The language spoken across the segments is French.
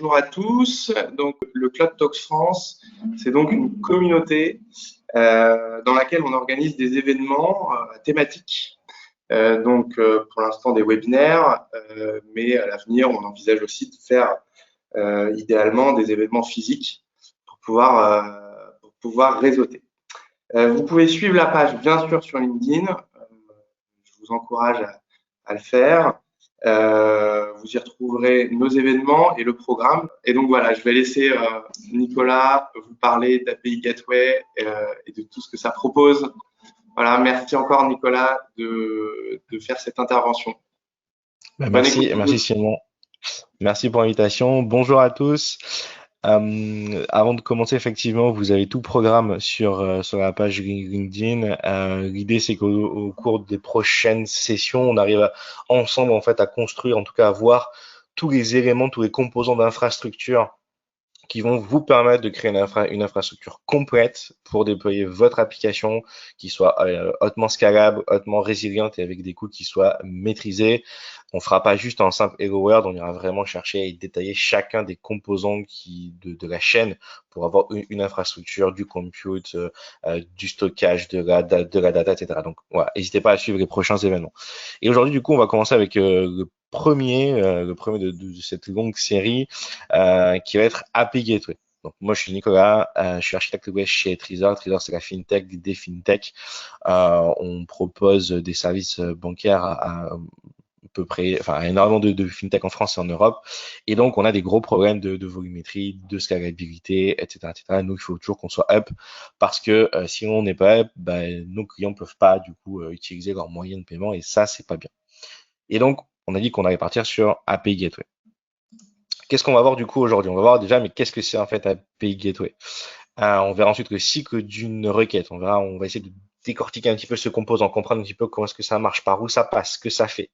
bonjour à tous. Donc, le Cloud Talks France, c'est donc une communauté dans laquelle on organise des événements thématiques. Pour l'instant, des webinaires, mais à l'avenir, on envisage aussi de faire idéalement des événements physiques pour pouvoir réseauter. Vous pouvez suivre la page, bien sûr, sur LinkedIn. Je vous encourage à le faire. Vous y retrouverez nos événements et le programme. Et donc voilà, je vais laisser Nicolas vous parler d'API Gateway et de tout ce que ça propose. Voilà, merci encore Nicolas de faire cette intervention. Bonne écoute à Merci tous. Simon. Merci pour l'invitation. Bonjour à tous. Avant de commencer, effectivement, vous avez tout le programme sur la page LinkedIn. L'idée, c'est qu'au cours des prochaines sessions, on arrive ensemble en fait à construire, en tout cas à voir tous les éléments, tous les composants d'infrastructure qui vont vous permettre de créer une infrastructure complète pour déployer votre application qui soit hautement scalable, hautement résiliente et avec des coûts qui soient maîtrisés. On fera pas juste un simple Hello World, on ira vraiment chercher et détailler chacun des composants de la chaîne pour avoir une infrastructure, du compute, du stockage, de la data, etc. Donc voilà, n'hésitez pas à suivre les prochains événements. Et aujourd'hui, du coup, on va commencer avec le premier de cette longue série qui va être API Gateway. Donc moi je suis Nicolas, je suis architecte web chez Trezor. Trezor c'est la fintech des fintech. On propose des services bancaires à peu près, enfin à énormément de fintech en France et en Europe. Et donc on a des gros problèmes de volumétrie, de scalabilité, etc., etc. Nous il faut toujours qu'on soit up parce que si on n'est pas up, nos clients peuvent pas du coup utiliser leurs moyens de paiement et ça c'est pas bien. Et donc on a dit qu'on allait partir sur API Gateway. Qu'est-ce qu'on va voir du coup aujourd'hui? On va voir déjà, mais qu'est-ce que c'est en fait API Gateway? On verra ensuite le cycle d'une requête. On va essayer de décortiquer un petit peu ce composant, comprendre un petit peu comment est-ce que ça marche, par où ça passe, ce que ça fait.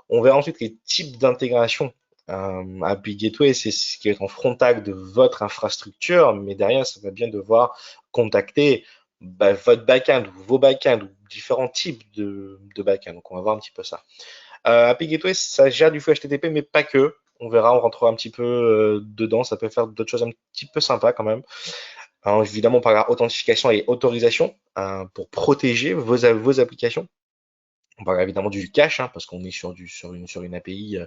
On verra ensuite les types d'intégration. API Gateway, c'est ce qui est en frontal de votre infrastructure, mais derrière, ça va bien devoir contacter votre backend ou vos backends ou différents types de backend. Donc, on va voir un petit peu ça. API Gateway, ça gère du flux HTTP, mais pas que. On verra, on rentrera un petit peu dedans. Ça peut faire d'autres choses un petit peu sympas quand même. Alors, évidemment, on parlera authentification et autorisation pour protéger vos applications. On parlera évidemment du cache, parce qu'on est sur une API.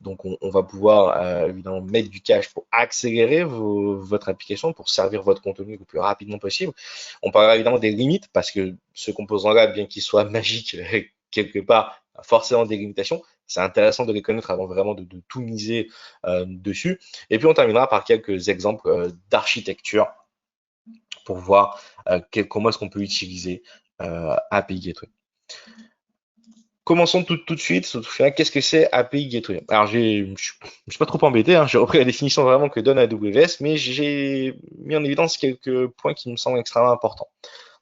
Donc, on va pouvoir évidemment mettre du cache pour accélérer votre application, pour servir votre contenu le plus rapidement possible. On parlera évidemment des limites, parce que ce composant-là, bien qu'il soit magique quelque part, a forcément des limitations. C'est intéressant de les connaître avant vraiment de tout miser dessus. Et puis, on terminera par quelques exemples d'architecture pour voir comment est-ce qu'on peut utiliser API Gateway. Commençons tout de suite. Qu'est-ce que c'est API Gateway? Alors, je ne suis pas trop embêté, j'ai repris la définition vraiment que donne AWS, mais j'ai mis en évidence quelques points qui me semblent extrêmement importants.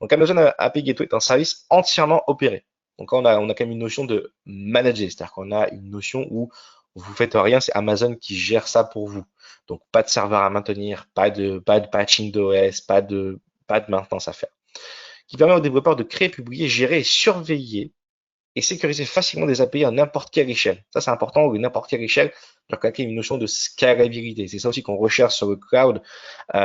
Donc, Amazon API Gateway est un service entièrement opéré. Donc, on a quand même une notion de manager, c'est-à-dire qu'on a une notion où vous faites rien, c'est Amazon qui gère ça pour vous. Donc, pas de serveur à maintenir, pas de patching d'OS, pas de maintenance à faire. Qui permet aux développeurs de créer, publier, gérer et surveiller et sécuriser facilement des API à n'importe quelle échelle. Ça, c'est important, ou n'importe quelle échelle, donc il y a une notion de scalabilité. C'est ça aussi qu'on recherche sur le cloud,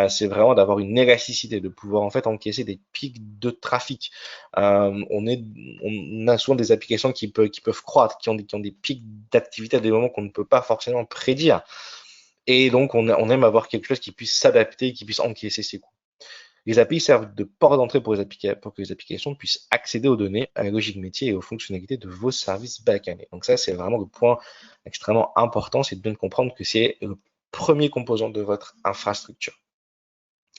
c'est vraiment d'avoir une élasticité, de pouvoir en fait encaisser des pics de trafic. On a souvent des applications qui peuvent croître, qui ont des pics d'activité à des moments qu'on ne peut pas forcément prédire. Et donc, on aime avoir quelque chose qui puisse s'adapter, qui puisse encaisser ces coûts. Les API servent de port d'entrée pour que les applications puissent accéder aux données, à la logique métier et aux fonctionnalités de vos services back-end. Donc ça, c'est vraiment le point extrêmement important, c'est de bien comprendre que c'est le premier composant de votre infrastructure.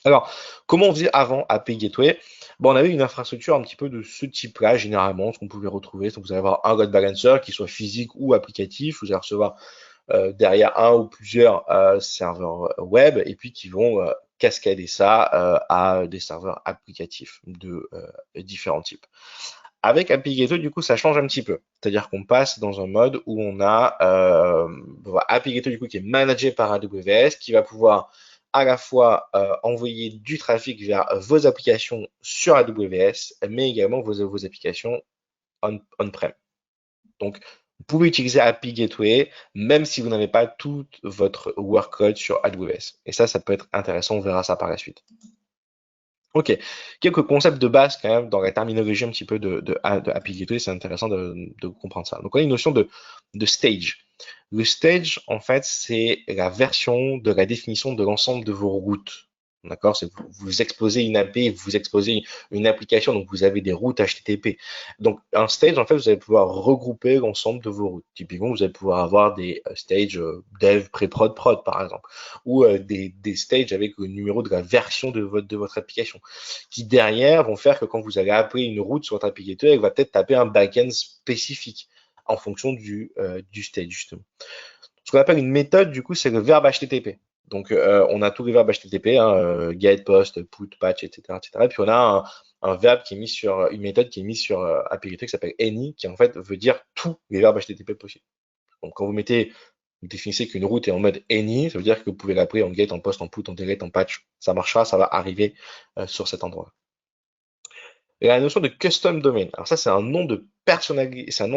Alors, comment on faisait avant API Gateway? On avait une infrastructure un petit peu de ce type-là, généralement, ce qu'on pouvait retrouver. Donc, vous allez avoir un load balancer qui soit physique ou applicatif. Vous allez recevoir derrière un ou plusieurs serveurs web et puis qui vont cascader ça à des serveurs applicatifs de différents types. Avec API Gateway, du coup, ça change un petit peu. C'est-à-dire qu'on passe dans un mode où on a API Gateway, du coup, qui est managé par AWS, qui va pouvoir à la fois envoyer du trafic vers vos applications sur AWS, mais également vos applications on-prem. Donc, Vous pouvez utiliser API Gateway, même si vous n'avez pas tout votre workload sur AWS. Et ça peut être intéressant, on verra ça par la suite. Ok, quelques concepts de base quand même dans la terminologie un petit peu de API Gateway, c'est intéressant de comprendre ça. Donc on a une notion de stage. Le stage, en fait, c'est la version de la définition de l'ensemble de vos routes. D'accord? C'est vous exposez une API, vous exposez une application, donc vous avez des routes HTTP. Donc un stage, en fait, vous allez pouvoir regrouper l'ensemble de vos routes. Typiquement, vous allez pouvoir avoir des stages dev, pré-prod, prod, par exemple, ou des stages avec le numéro de la version de votre application, qui derrière vont faire que quand vous allez appeler une route sur votre applicateur, elle va peut-être taper un backend spécifique en fonction du stage, justement. Ce qu'on appelle une méthode, du coup, c'est le verbe HTTP. Donc, on a tous les verbes HTTP, hein, get, post, put, patch, etc., etc. Et puis, on a un verbe qui est mis sur, une méthode qui est mise sur API qui s'appelle any, qui en fait veut dire tous les verbes HTTP possibles. Donc, quand vous définissez qu'une route est en mode any, ça veut dire que vous pouvez l'appeler en get, en post, en put, en delete, en patch. Ça marchera, ça va arriver sur cet endroit. Et la notion de custom domain. Alors ça, c'est un nom de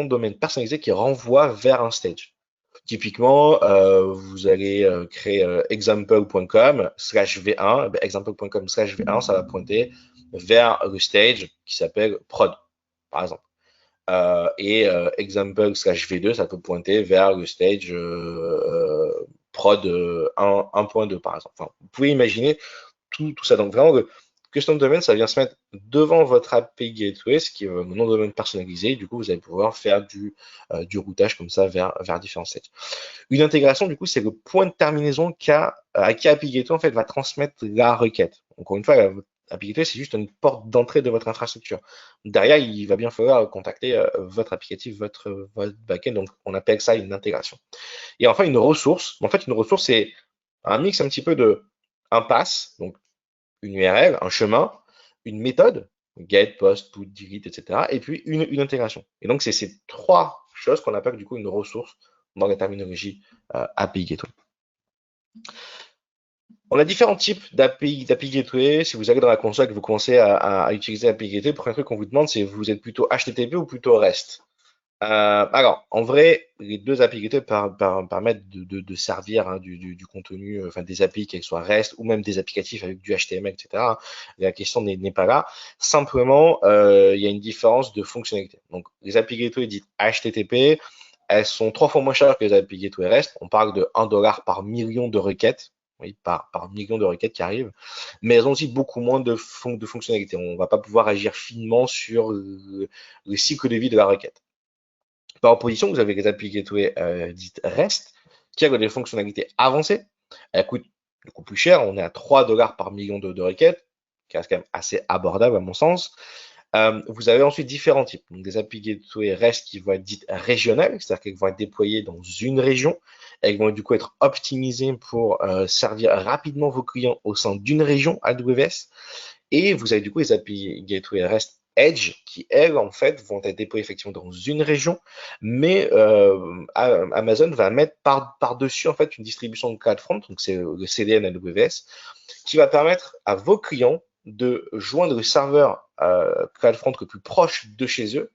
domaine personnalisé qui renvoie vers un stage. Typiquement, vous allez créer example.com/v1. Example.com/v1, ça va pointer vers le stage qui s'appelle prod, par exemple. Et example/v2, ça peut pointer vers le stage prod 1.2, par exemple. Enfin, vous pouvez imaginer tout ça. Donc vraiment, le custom domain, ça vient se mettre devant votre API Gateway, ce qui est le nom de domaine personnalisé. Du coup, vous allez pouvoir faire du routage comme ça vers différents stages. Une intégration, du coup, c'est le point de terminaison à qui API Gateway en fait, va transmettre la requête. Encore une fois, API Gateway, c'est juste une porte d'entrée de votre infrastructure. Derrière, il va bien falloir contacter votre applicatif, votre backend. Donc, on appelle ça une intégration. Et enfin, une ressource. En fait, une ressource, c'est un mix un petit peu de un pass, donc une URL, un chemin, une méthode, get, post, put, delete, etc. Et puis une intégration. Et donc, c'est ces trois choses qu'on appelle du coup une ressource dans la terminologie API Gateway. On a différents types d'API Gateway. Si vous allez dans la console et que vous commencez à utiliser API Gateway, le premier truc qu'on vous demande, c'est vous êtes plutôt HTTP ou plutôt REST. Alors, en vrai, les deux API Gateway permettent de servir hein, du contenu, enfin des API, qu'elles soient REST ou même des applicatifs avec du HTML, etc. La question n'est pas là. Simplement, il y a une différence de fonctionnalité. Donc, les API Gateway dites HTTP, elles sont 3 fois moins chères que les API Gateway REST. On parle de $1 par million de requêtes. Oui, par million de requêtes qui arrivent, mais elles ont aussi beaucoup moins de fonctionnalités. On ne va pas pouvoir agir finement sur le cycle de vie de la requête. Par opposition, vous avez les API Gateway dites REST, qui ont des fonctionnalités avancées. Elles coûtent du coup plus cher. On est à $3 par million de requêtes, qui reste quand même assez abordable à mon sens. Vous avez ensuite différents types. Donc, des API Gateway REST qui vont être dites régionales, c'est-à-dire qu'elles vont être déployées dans une région. Elles vont du coup être optimisées pour servir rapidement vos clients au sein d'une région AWS. Et vous avez du coup les API Gateway REST Edge qui, elles, en fait, vont être déployées effectivement dans une région, mais Amazon va mettre par-dessus en fait une distribution de CloudFront, donc c'est le CDN AWS, qui va permettre à vos clients de joindre le serveur CloudFront le plus proche de chez eux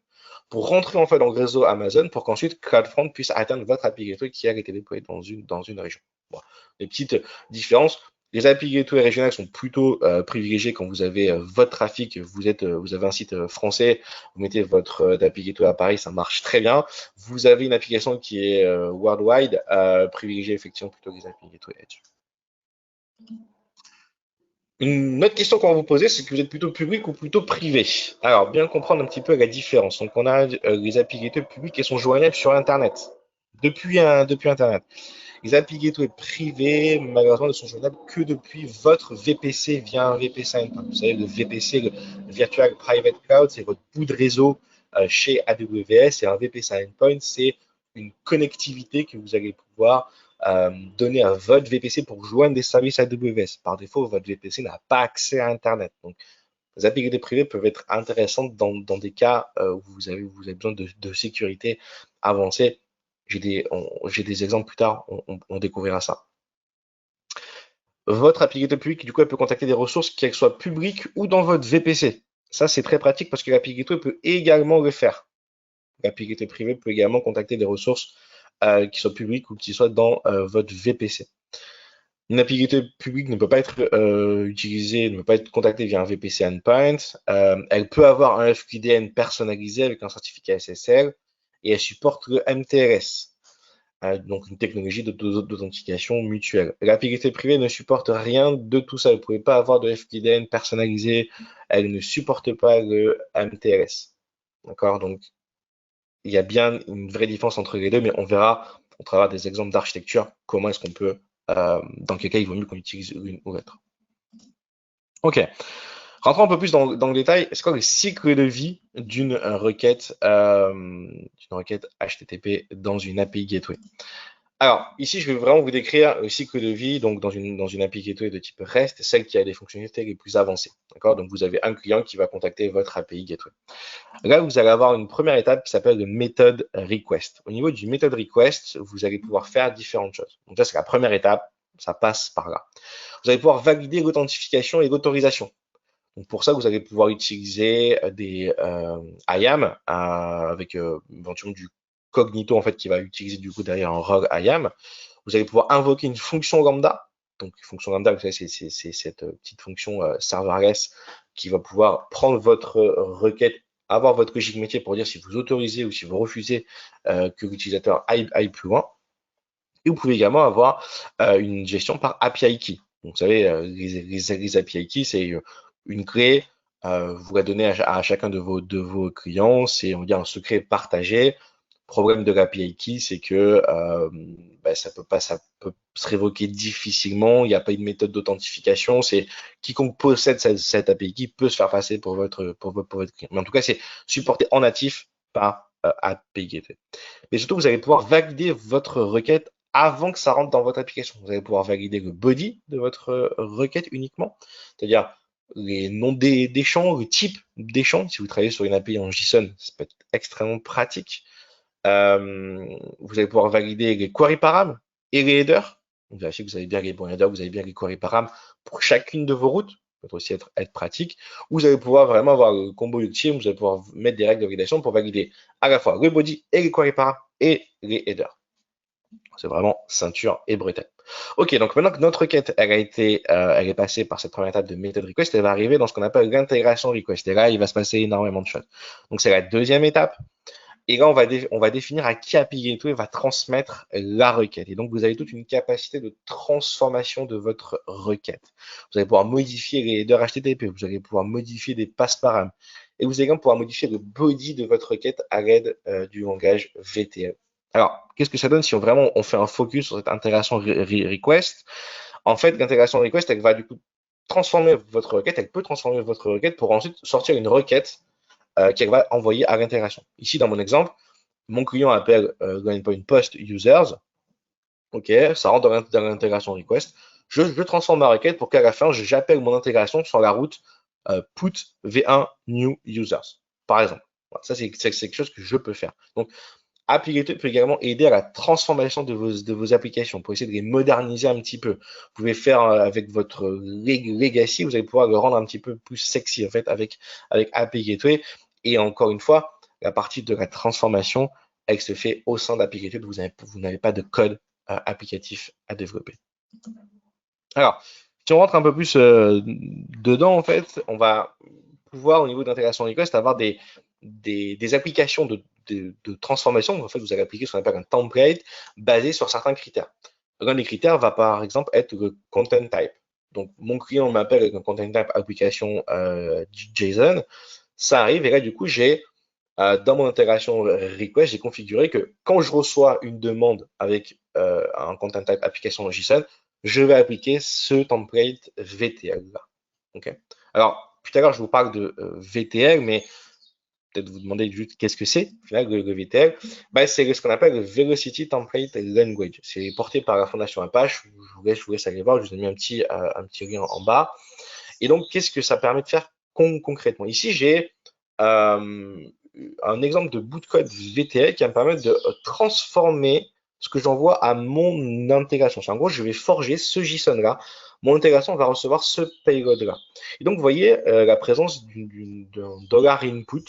pour rentrer en fait dans le réseau Amazon pour qu'ensuite CloudFront puisse atteindre votre API Gateway qui a été déployé dans une région. Bon. Les petites différences. Les API Gateway régionales sont plutôt privilégiées quand vous avez votre trafic, vous avez un site français, vous mettez votre API Gateway à Paris, ça marche très bien. Vous avez une application qui est worldwide, privilégiée effectivement plutôt que les API Gateway Edge. Une autre question qu'on va vous poser, c'est que vous êtes plutôt public ou plutôt privé. Alors, bien comprendre un petit peu la différence. Donc, on a les API Gateway publics qui sont joignables sur Internet, depuis Internet. Les API Gateway privés, malheureusement, ne sont joignables que depuis votre VPC via un VPC endpoint. Vous savez, le VPC, le Virtual Private Cloud, c'est votre bout de réseau chez AWS. Et un VPC endpoint, c'est une connectivité que vous allez pouvoir donner à votre VPC pour joindre des services AWS. Par défaut, votre VPC n'a pas accès à Internet. Donc, les API Gateway privées peuvent être intéressantes dans des cas où vous avez besoin de sécurité avancée. J'ai des exemples plus tard, on découvrira ça. Votre API Gateway public, du coup, elle peut contacter des ressources, qu'elles soient publiques ou dans votre VPC. Ça, c'est très pratique parce que l'API Gateway peut également le faire. L'API gateway privé peut également contacter des ressources qui soient publiques ou qui soient dans votre VPC. Une API gateway publique ne peut pas être utilisée, ne peut pas être contactée via un VPC endpoint. Elle peut avoir un FQDN personnalisé avec un certificat SSL et elle supporte le MTLS, donc une technologie d'authentification mutuelle. L'API gateway privée ne supporte rien de tout ça. Vous ne pouvez pas avoir de FQDN personnalisé. Elle ne supporte pas le MTLS. D'accord? Donc, il y a bien une vraie différence entre les deux, mais on verra au travers des exemples d'architecture comment est-ce qu'on peut, dans quel cas il vaut mieux qu'on utilise l'une ou l'autre. Ok, rentrons un peu plus dans le détail. C'est quoi le cycle de vie d'une requête HTTP dans une API Gateway? Alors, ici, je vais vraiment vous décrire le cycle de vie, donc dans une API Gateway de type REST, celle qui a des fonctionnalités les plus avancées. D'accord? Donc, vous avez un client qui va contacter votre API Gateway. Là, vous allez avoir une première étape qui s'appelle le method request. Au niveau du method request, vous allez pouvoir faire différentes choses. Donc, ça, c'est la première étape. Ça passe par là. Vous allez pouvoir valider l'authentification et l'autorisation. Donc, pour ça, vous allez pouvoir utiliser des IAM avec éventuellement du Cognito en fait qui va utiliser du coup derrière un role IAM. Vous allez pouvoir invoquer une fonction lambda. Donc, fonction lambda, vous savez, c'est cette petite fonction serverless qui va pouvoir prendre votre requête, avoir votre logique métier pour dire si vous autorisez ou si vous refusez que l'utilisateur aille plus loin. Et vous pouvez également avoir une gestion par API key. Donc, vous savez, les API key, c'est une clé, vous la donnez à chacun de vos clients, c'est on va dire un secret partagé. Problème de l'API key, c'est que ça peut se révoquer difficilement. Il n'y a pas une méthode d'authentification. C'est quiconque possède cette API key peut se faire passer pour votre client. Mais en tout cas, c'est supporté en natif par API Gateway. Mais surtout, vous allez pouvoir valider votre requête avant que ça rentre dans votre application. Vous allez pouvoir valider le body de votre requête uniquement, c'est-à-dire les noms des champs, le type des champs. Si vous travaillez sur une API en JSON, ça peut être extrêmement pratique. Vous allez pouvoir valider les query param et les headers. Donc, vérifiez que vous avez bien les bons headers, vous avez bien les query param pour chacune de vos routes. Ça peut aussi être pratique. Vous allez pouvoir vraiment avoir le combo ultime. Vous allez pouvoir mettre des règles de validation pour valider à la fois le body et les query param et les headers. C'est vraiment ceinture et bretelle. Ok, donc maintenant que notre requête elle est passée par cette première étape de method request, elle va arriver dans ce qu'on appelle l'intégration request. Et là, il va se passer énormément de choses. Donc c'est la deuxième étape. Et là, on va définir à qui API Gateway va transmettre la requête. Et donc, vous avez toute une capacité de transformation de votre requête. Vous allez pouvoir modifier les headers HTTP, vous allez pouvoir modifier des pass-param, et vous allez également pouvoir modifier le body de votre requête à l'aide du langage VTL. Alors, qu'est-ce que ça donne si on fait un focus sur cette intégration request? En fait, l'intégration request, elle va du coup transformer votre requête, elle peut transformer votre requête pour ensuite sortir une requête qu'elle va envoyer à l'intégration. Ici, dans mon exemple, mon client appelle endpoint post users. Ok, ça rentre dans l'intégration request. Je transforme ma requête pour qu'à la fin, j'appelle mon intégration sur la route put v1 new users, par exemple. Voilà, ça, c'est quelque chose que je peux faire. Donc, API Gateway peut également aider à la transformation de vos applications pour essayer de les moderniser un petit peu. Vous pouvez faire avec votre legacy, vous allez pouvoir le rendre un petit peu plus sexy en fait avec API Gateway. Et encore une fois, la partie de la transformation, elle se fait au sein d'API Gateway. Vous n'avez pas de code applicatif à développer. Alors, si on rentre un peu plus dedans, en fait, on va pouvoir, au niveau d'intégration request, avoir des applications de transformation. En fait, vous allez appliquer ce qu'on appelle un template basé sur certains critères. L'un des critères va par exemple être le content type. Donc, mon client m'appelle avec un content type application JSON. Ça arrive et là, du coup, dans mon intégration request, j'ai configuré que quand je reçois une demande avec un content type application JSON, je vais appliquer ce template VTL là. Okay. Alors, tout à l'heure, je vous parle de VTL, mais peut-être vous demandez juste qu'est-ce que c'est, au final, le VTL. Ben, c'est ce qu'on appelle le Velocity Template Language. C'est porté par la Fondation Apache. Je vous laisse aller voir. Je vous ai mis un petit lien en bas. Et donc, qu'est-ce que ça permet de faire concrètement? Ici, j'ai un exemple de bout de code VTL qui va me permettre de transformer ce que j'envoie à mon intégration. En gros, je vais forger ce JSON-là. Mon intégration va recevoir ce payload-là. Et donc, vous voyez la présence d'un $input.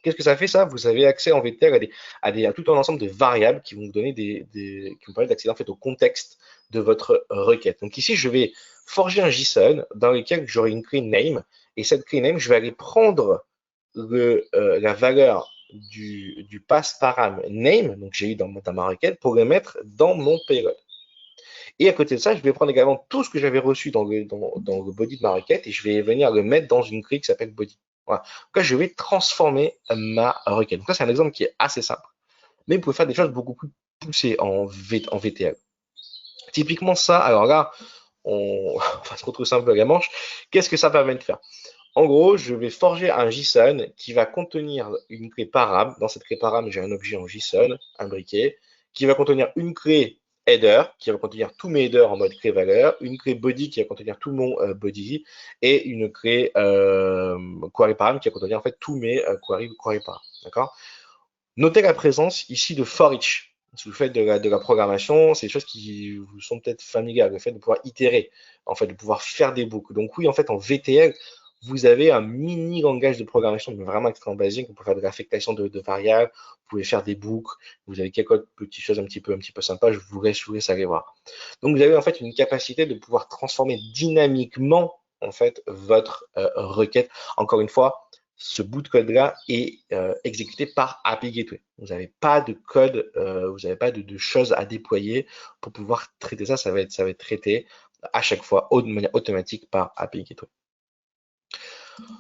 Qu'est-ce que ça fait ça? Vous avez accès en VTL à tout un ensemble de variables qui vont vous donner qui vont permettre d'accéder en fait au contexte de votre requête. Donc ici, je vais forger un JSON dans lequel j'aurai une clé name et cette clé name, je vais aller prendre la valeur du pass param name, donc j'ai eu dans ma requête, pour le mettre dans mon payload. Et à côté de ça, je vais prendre également tout ce que j'avais reçu dans le body de ma requête et je vais venir le mettre dans une clé qui s'appelle body. Voilà. Donc là, je vais transformer ma requête. Donc ça, c'est un exemple qui est assez simple. Mais vous pouvez faire des choses beaucoup plus poussées en VTL. Typiquement ça, alors là, on va se retrouver un peu à la manche. Qu'est-ce que ça permet de faire? En gros, je vais forger un JSON qui va contenir une clé param. Dans cette clé param, j'ai un objet en JSON, un briquet, qui va contenir une clé header, qui va contenir tous mes headers en mode clé valeur, une clé body qui va contenir tout mon body, et une clé query param qui va contenir en fait tous mes query param. D'accord? Notez la présence ici de for each. Si vous faites de la programmation, c'est des choses qui vous sont peut-être familières, le fait de pouvoir itérer, en fait, de pouvoir faire des boucles. Donc oui, en fait, en VTL, vous avez un mini langage de programmation, mais vraiment extrêmement basique. Vous pouvez faire de l'affectation de variables, vous pouvez faire des boucles, vous avez quelques autres petites choses un petit peu sympas, je vous laisse aller voir. Donc vous avez en fait une capacité de pouvoir transformer dynamiquement en fait votre requête. Encore une fois, ce bout de code-là est exécuté par API Gateway. Vous n'avez pas de code, vous n'avez pas de choses à déployer pour pouvoir traiter ça. Ça va être traité à chaque fois de manière automatique par API Gateway.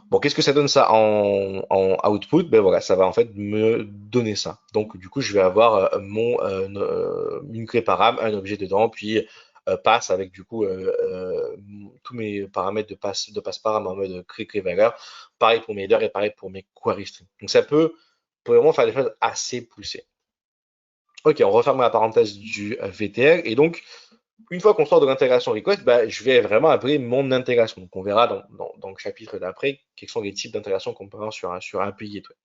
Bon, qu'est-ce que ça donne ça en output? Ben voilà, ça va en fait me donner ça. Donc du coup, je vais avoir une clé param, un objet dedans, puis passe avec du coup tous mes paramètres de passe param en mode clé valeur. Pareil pour mes headers et pareil pour mes query strings. Donc ça peut vraiment faire des choses assez poussées. Ok, on referme la parenthèse du VTL et donc une fois qu'on sort de l'intégration request, bah, je vais vraiment appeler mon intégration. Donc, on verra dans le chapitre d'après quels sont les types d'intégration qu'on peut avoir sur un API Gateway.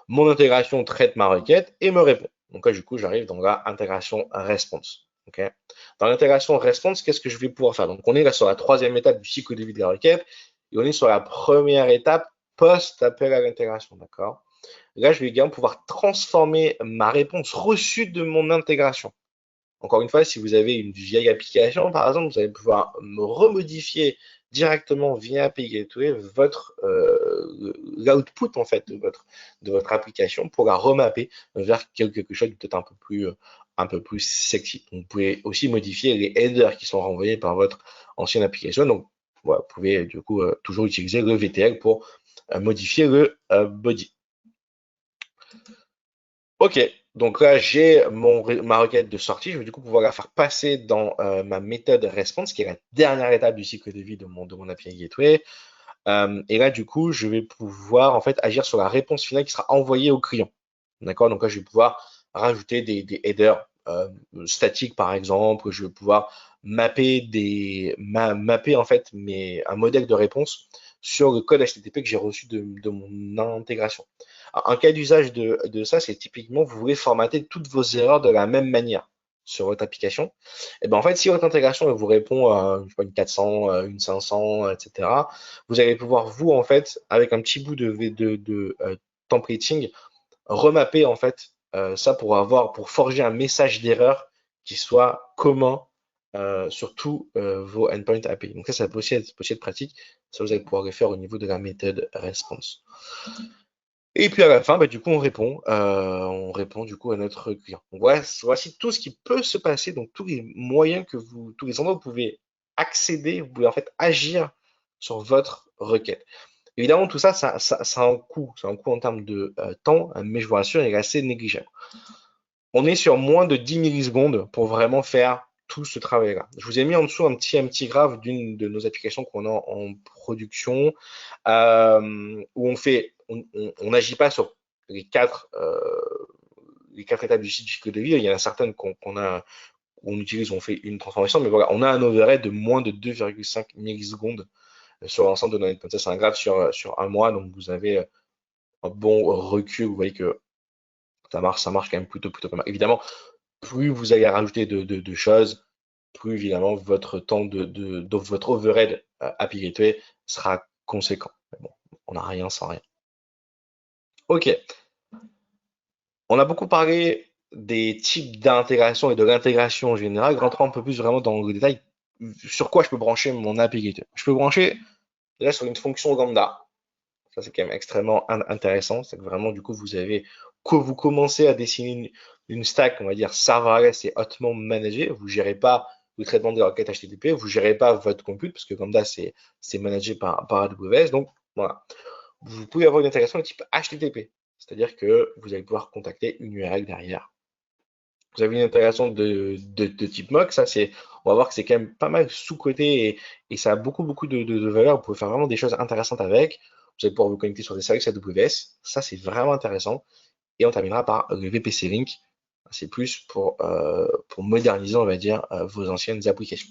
Mon intégration traite ma requête et me répond. Donc là, du coup, j'arrive dans la intégration response. Okay. Dans l'intégration response, qu'est-ce que je vais pouvoir faire? Donc, on est là sur la troisième étape du cycle de vie de la requête et on est sur la première étape post-appel à l'intégration. D'accord? Là, je vais également pouvoir transformer ma réponse reçue de mon intégration. Encore une fois, si vous avez une vieille application, par exemple, vous allez pouvoir me remodifier directement via API Gateway l'output en fait de votre application pour la remapper vers quelque chose de peut-être un peu plus sexy. Donc, vous pouvez aussi modifier les headers qui sont renvoyés par votre ancienne application. Donc, voilà, vous pouvez du coup toujours utiliser le VTL pour modifier le body. Ok, donc là j'ai ma requête de sortie. Je vais du coup pouvoir la faire passer dans ma méthode response, qui est la dernière étape du cycle de vie de mon API Gateway. Et là, du coup, je vais pouvoir en fait agir sur la réponse finale qui sera envoyée au client. D'accord? Donc là, je vais pouvoir rajouter des headers statiques, par exemple. Je vais pouvoir mapper en fait un modèle de réponse sur le code HTTP que j'ai reçu de mon intégration. Alors, un cas d'usage de ça, c'est typiquement vous voulez formater toutes vos erreurs de la même manière sur votre application. Et ben en fait, si votre intégration elle vous répond à une 400, une 500, etc., vous allez pouvoir vous en fait avec un petit bout de templating remapper en fait ça pour forger un message d'erreur qui soit commun sur tous vos endpoints API. Donc ça peut aussi être pratique. Ça, vous allez pouvoir le faire au niveau de la méthode response. Et puis à la fin, bah, du coup, on répond du coup à notre client. Donc voici tout ce qui peut se passer, donc tous les moyens tous les endroits où vous pouvez accéder, vous pouvez en fait agir sur votre requête. Évidemment, tout ça, ça a un coût. C'est un coût en termes de temps, mais je vous rassure, il est assez négligeable. On est sur moins de 10 millisecondes pour vraiment faire tout ce travail-là. Je vous ai mis en dessous un petit graphe d'une de nos applications qu'on a en production, où on n'agit pas sur les quatre étapes du cycle de vie. Il y en a certaines qu'on utilise, on fait une transformation, mais voilà, on a un overhead de moins de 2,5 millisecondes sur l'ensemble de nos endpoints. Ça, c'est un graphe sur un mois, donc vous avez un bon recul. Vous voyez que ça marche quand même plutôt pas mal. Évidemment, plus vous allez rajouter de choses, plus évidemment votre temps de votre overhead API Gateway sera conséquent. Mais bon, on n'a rien sans rien. Ok, on a beaucoup parlé des types d'intégration et de l'intégration en général. Rentrons un peu plus vraiment dans le détail. Sur quoi je peux brancher mon API Gateway? Je peux brancher là sur une fonction lambda. Ça, c'est quand même extrêmement intéressant. C'est que vraiment, du coup, vous commencez à dessiner une stack, on va dire, serverless et hautement managée. Vous gérez pas le traitement des requêtes HTTP, vous gérez pas votre compute, parce que Lambda, c'est managé par AWS. Donc, voilà. Vous pouvez avoir une intégration de type HTTP. C'est-à-dire que vous allez pouvoir contacter une URL derrière. Vous avez une intégration de type mock, on va voir que c'est quand même pas mal sous-coté et ça a beaucoup de valeur. Vous pouvez faire vraiment des choses intéressantes avec. Vous allez pouvoir vous connecter sur des services AWS. Ça, c'est vraiment intéressant. Et on terminera par le VPC Link. C'est plus pour moderniser, on va dire, vos anciennes applications.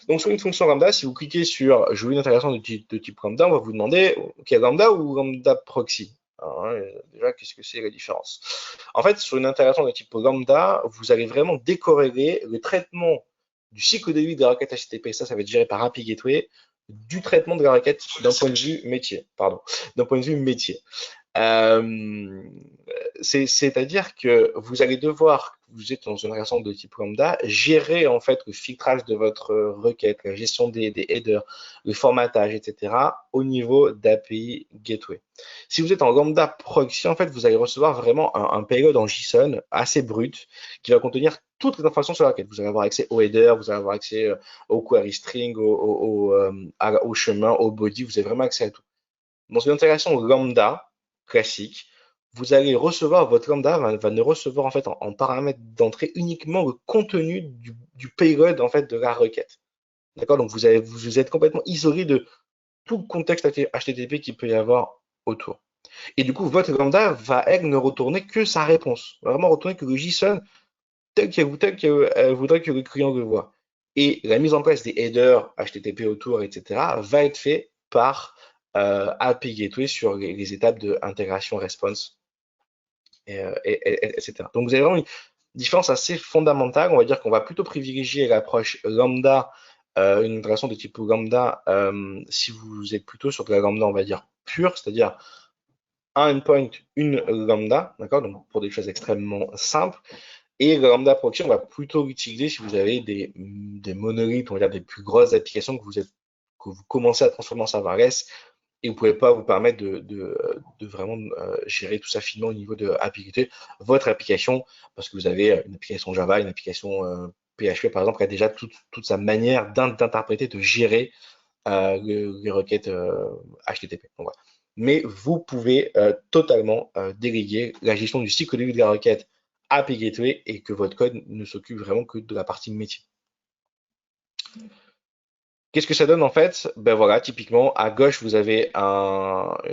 Donc, sur une fonction lambda, si vous cliquez sur je veux une intégration de type lambda, on va vous demander, OK, lambda ou lambda proxy? Alors, hein, déjà, qu'est-ce que c'est la différence? En fait, sur une intégration de type lambda, vous allez vraiment décorréler le traitement du cycle de vie de la requête HTTP, ça va être géré par API Gateway, du traitement de la requête d'un point de vue métier, pardon, d'un point de vue métier. Euh, C'est-à-dire que vous allez devoir, vous êtes dans une relation de type lambda, gérer en fait le filtrage de votre requête, la gestion des headers, le formatage, etc. au niveau d'API Gateway. Si vous êtes en lambda proxy, en fait, vous allez recevoir vraiment un payload en JSON assez brut qui va contenir toutes les informations sur la requête. Vous allez avoir accès au header, vous allez avoir accès au query string, au chemin, au body, vous avez vraiment accès à tout. Dans une intégration lambda classique, vous allez recevoir, votre lambda va ne recevoir en fait en paramètre d'entrée uniquement le contenu du payload en fait de la requête. D'accord? Donc vous êtes complètement isolé de tout le contexte HTTP qu'il peut y avoir autour. Et du coup, votre lambda va, elle, ne retourner que sa réponse. Vraiment retourner que le JSON tel qu'elle voudrait que le client le voit. Et la mise en place des headers HTTP autour, etc., va être fait par API Gateway sur les étapes de intégration response, etc. Donc vous avez vraiment une différence assez fondamentale. On va dire qu'on va plutôt privilégier l'approche lambda, une intégration de type lambda, si vous êtes plutôt sur de la lambda, on va dire pure, c'est-à-dire un endpoint, une lambda, d'accord, donc pour des choses extrêmement simples. Et le lambda proxy, on va plutôt l'utiliser si vous avez des monolithes, on va dire des plus grosses applications que vous commencez à transformer en serverless et vous ne pouvez pas vous permettre de vraiment gérer tout ça finement au niveau de API. Votre application, parce que vous avez une application Java, une application PHP par exemple, qui a déjà toute sa manière d'interpréter, de gérer les requêtes HTTP. Donc, voilà. Mais vous pouvez totalement déléguer la gestion du cycle de vie de la requête API Gateway et que votre code ne s'occupe vraiment que de la partie métier. Qu'est-ce que ça donne en fait? Ben voilà, typiquement à gauche vous avez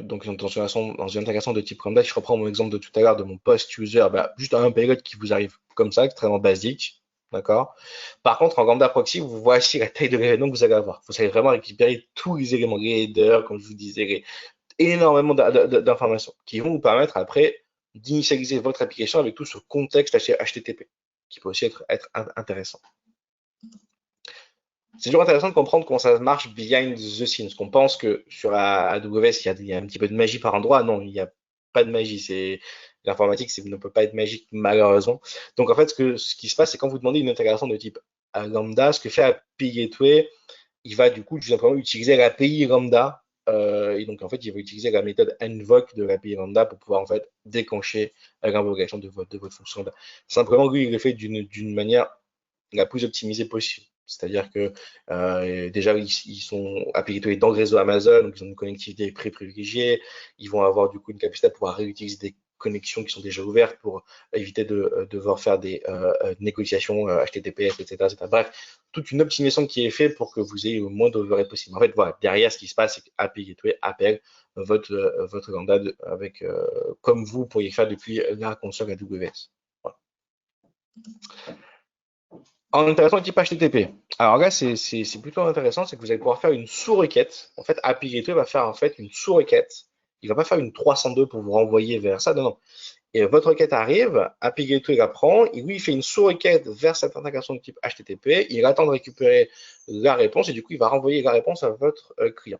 donc dans une intégration de type lambda. Je reprends mon exemple de tout à l'heure de mon post user, ben, juste un payload qui vous arrive comme ça, extrêmement basique, d'accord? Par contre en lambda proxy, vous voici la taille de l'événement que vous allez avoir. Vous allez vraiment récupérer tous les éléments, les headers, comme je vous disais, énormément d'informations qui vont vous permettre après d'initialiser votre application avec tout ce contexte HTTP, qui peut aussi être intéressant. C'est toujours intéressant de comprendre comment ça marche behind the scenes. Qu'on pense que sur AWS, il y a un petit peu de magie par endroit. Non, il n'y a pas de magie. L'informatique, ne peut pas être magique malheureusement. Donc en fait, ce qui se passe, c'est quand vous demandez une intégration de type lambda, ce que fait API Gateway, il va du coup tout simplement utiliser l'API lambda. Et donc en fait, il va utiliser la méthode invoke de l'API lambda pour pouvoir en fait déclencher l'invocation de votre fonction lambda. Simplement, lui, il le fait d'une manière la plus optimisée possible. C'est-à-dire que déjà, ils sont appliqués dans le réseau Amazon, donc ils ont une connectivité pré-privilégiée. Ils vont avoir du coup une capacité à pouvoir réutiliser des connexions qui sont déjà ouvertes pour éviter de devoir faire des négociations HTTPS, etc., etc. Bref, toute une optimisation qui est faite pour que vous ayez le moins d'overhead possible. En fait, voilà, derrière, ce qui se passe, c'est que API Gateway appelle votre lambda avec, comme vous pourriez faire depuis la console AWS. Voilà. En intéressant type HTTP. Alors là, c'est plutôt intéressant, c'est que vous allez pouvoir faire une sous-requête. En fait, API Gateway va faire en fait une sous-requête. Il va pas faire une 302 pour vous renvoyer vers ça, non, non. Et votre requête arrive, API Gateway la prend, et lui, il fait une sous-requête vers cette intégration de type HTTP, il attend de récupérer la réponse, et du coup, il va renvoyer la réponse à votre client.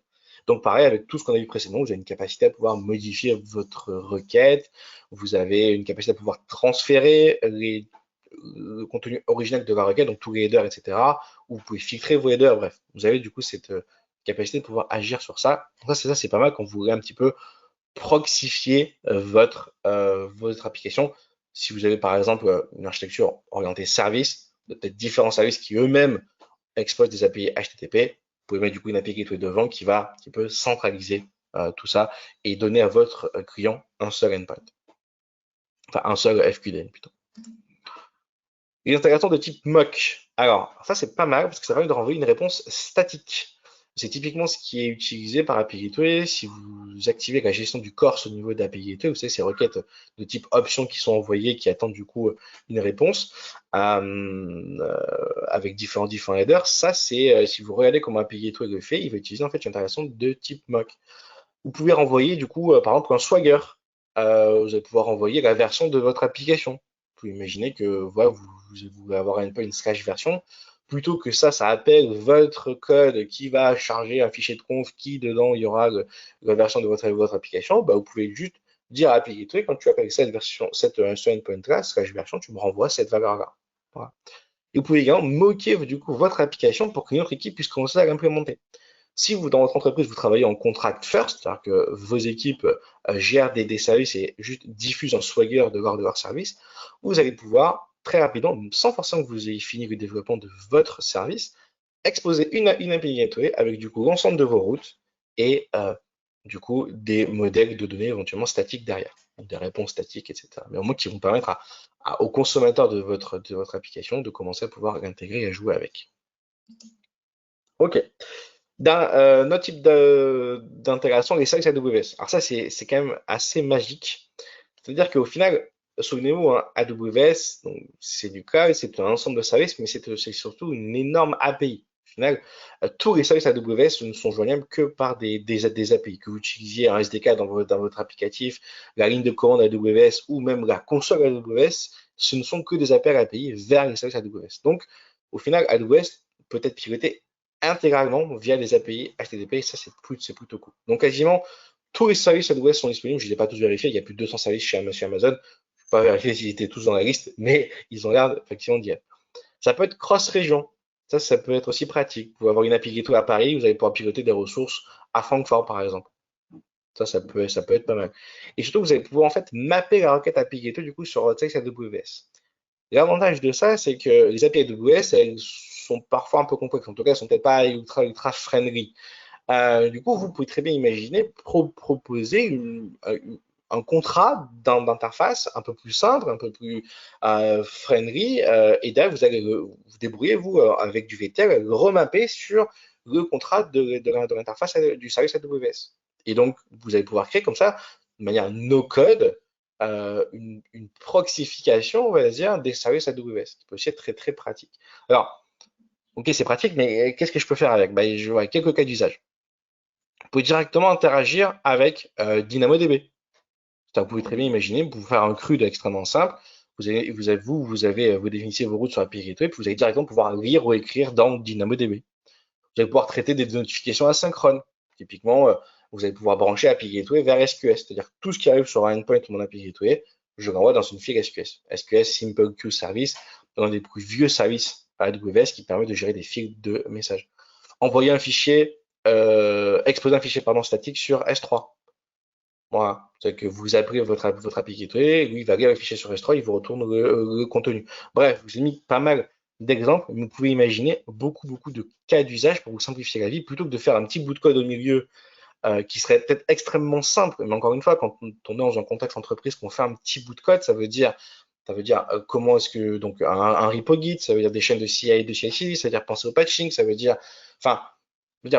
Donc pareil, avec tout ce qu'on a vu précédemment, vous avez une capacité à pouvoir modifier votre requête, vous avez une capacité à pouvoir transférer le contenu original de la requête, donc tous les headers, etc. Ou vous pouvez filtrer vos headers, bref. Vous avez du coup cette capacité de pouvoir agir sur ça. Donc ça, c'est pas mal quand vous voulez un petit peu proxifier votre application. Si vous avez par exemple une architecture orientée service, peut-être différents services qui eux-mêmes exposent des API HTTP, vous pouvez mettre du coup une API Gateway devant qui peut centraliser tout ça et donner à votre client un seul endpoint. Enfin, un seul FQD plutôt. Les intégrations de type mock. Alors, ça c'est pas mal parce que ça permet de renvoyer une réponse statique. C'est typiquement ce qui est utilisé par API Gateway. Si vous activez la gestion du corse au niveau d'API Gateway, vous savez, ces requêtes de type option qui sont envoyées, qui attendent du coup une réponse avec différents headers. Ça, c'est si vous regardez comment API Gateway le fait, il va utiliser en fait une intégration de type mock. Vous pouvez renvoyer du coup, par exemple, un Swagger. Vous allez pouvoir envoyer la version de votre application. Vous pouvez imaginer que voilà, vous allez avoir un peu une slash version. Plutôt que ça appelle votre code qui va charger un fichier de conf qui, dedans, il y aura la version de votre application. Bah, vous pouvez juste dire à API Gateway, quand tu appelles cette version, cette endpoint-là, slash version, tu me renvoies cette valeur-là. Voilà. Et vous pouvez également moquer du coup votre application pour qu'une autre équipe puisse commencer à l'implémenter. Si vous, dans votre entreprise, vous travaillez en contract first, c'est-à-dire que vos équipes gèrent des services et juste diffusent un Swagger de leur service, vous allez pouvoir très rapidement, sans forcément que vous ayez fini le développement de votre service, exposer une API Gateway avec du coup l'ensemble de vos routes et du coup des modèles de données éventuellement statiques derrière, des réponses statiques, etc. Mais au moins qui vont permettre aux consommateurs de votre application de commencer à pouvoir l'intégrer et à jouer avec. Ok. D'un autre type d'intégration, les services AWS. Alors ça, c'est quand même assez magique. C'est-à-dire qu'au final, souvenez-vous, hein, AWS, c'est du cloud, c'est un ensemble de services, mais c'est surtout une énorme API. Au final, tous les services AWS ne sont joignables que par des API. Que vous utilisiez un SDK dans votre applicatif, la ligne de commande AWS ou même la console AWS, ce ne sont que des appels API vers les services AWS. Donc, au final, AWS peut être piloté intégralement via les API HTTP, et ça c'est plutôt cool. Donc quasiment tous les services AWS sont disponibles, je ne les ai pas tous vérifiés, il y a plus de 200 services chez Amazon, je ne vais pas vérifier s'ils étaient tous dans la liste, mais ils ont l'air effectivement d'y être. Ça peut être cross-région, ça peut être aussi pratique. Vous pouvez avoir une API Gateway à Paris, vous allez pouvoir piloter des ressources à Francfort par exemple. Ça peut être pas mal. Et surtout, vous allez pouvoir en fait mapper la requête API Gateway du coup sur votre service AWS. L'avantage de ça, c'est que les API AWS, elles sont parfois un peu complexes. En tout cas, elles sont peut-être pas ultra friendly. Du coup, vous pouvez très bien imaginer proposer un contrat d'interface un peu plus simple, un peu plus friendly, et derrière, vous allez vous débrouiller, vous, avec du VTL, le remapper sur le contrat de l'interface du service AWS. Et donc, vous allez pouvoir créer comme ça, de manière no-code, une proxification, on va dire, des services AWS, qui peut aussi être très, très pratique. Alors, ok, c'est pratique, mais qu'est-ce que je peux faire avec? Ben, je vois quelques cas d'usage. Vous pouvez directement interagir avec DynamoDB. Vous pouvez très bien imaginer, vous pouvez faire un CRUD extrêmement simple. Vous définissez vos routes sur API Gateway, puis vous allez directement pouvoir lire ou écrire dans DynamoDB. Vous allez pouvoir traiter des notifications asynchrones. Typiquement, vous allez pouvoir brancher API Gateway vers SQS, c'est-à-dire que tout ce qui arrive sur un endpoint de mon API Gateway, je l'envoie dans une file SQS. SQS Simple Queue Service, un des plus vieux services à AWS qui permet de gérer des files de messages. Envoyer un fichier, exposer un fichier statique sur S3. Voilà, c'est que vous appelez votre API Gateway, lui il va lire le fichier sur S3, il vous retourne le contenu. Bref, je vous ai mis pas mal d'exemples, mais vous pouvez imaginer beaucoup de cas d'usage pour vous simplifier la vie, plutôt que de faire un petit bout de code au milieu qui serait peut-être extrêmement simple. Mais encore une fois, quand on est dans un contexte entreprise, qu'on fait un petit bout de code, ça veut dire comment est-ce que donc un repo Git, ça veut dire des chaînes de CI et de CI/CD, ça veut dire penser au patching, ça veut dire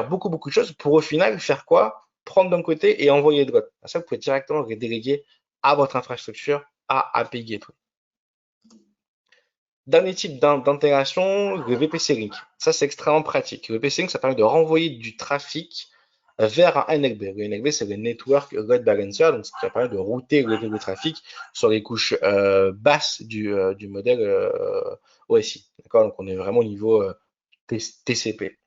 beaucoup de choses pour au final faire quoi? Prendre d'un côté et envoyer de l'autre. Ça, vous pouvez directement le déléguer à votre infrastructure, à API Gateway. Dernier type d'intégration, le VPC Link. Ça, c'est extrêmement pratique. Le VPC Link, ça permet de renvoyer du trafic vers un NLB. Le NLB, c'est le Network Load Balancer, donc ça permet de router le trafic sur les couches basses du modèle OSI. D'accord? Donc, on est vraiment au niveau TCP.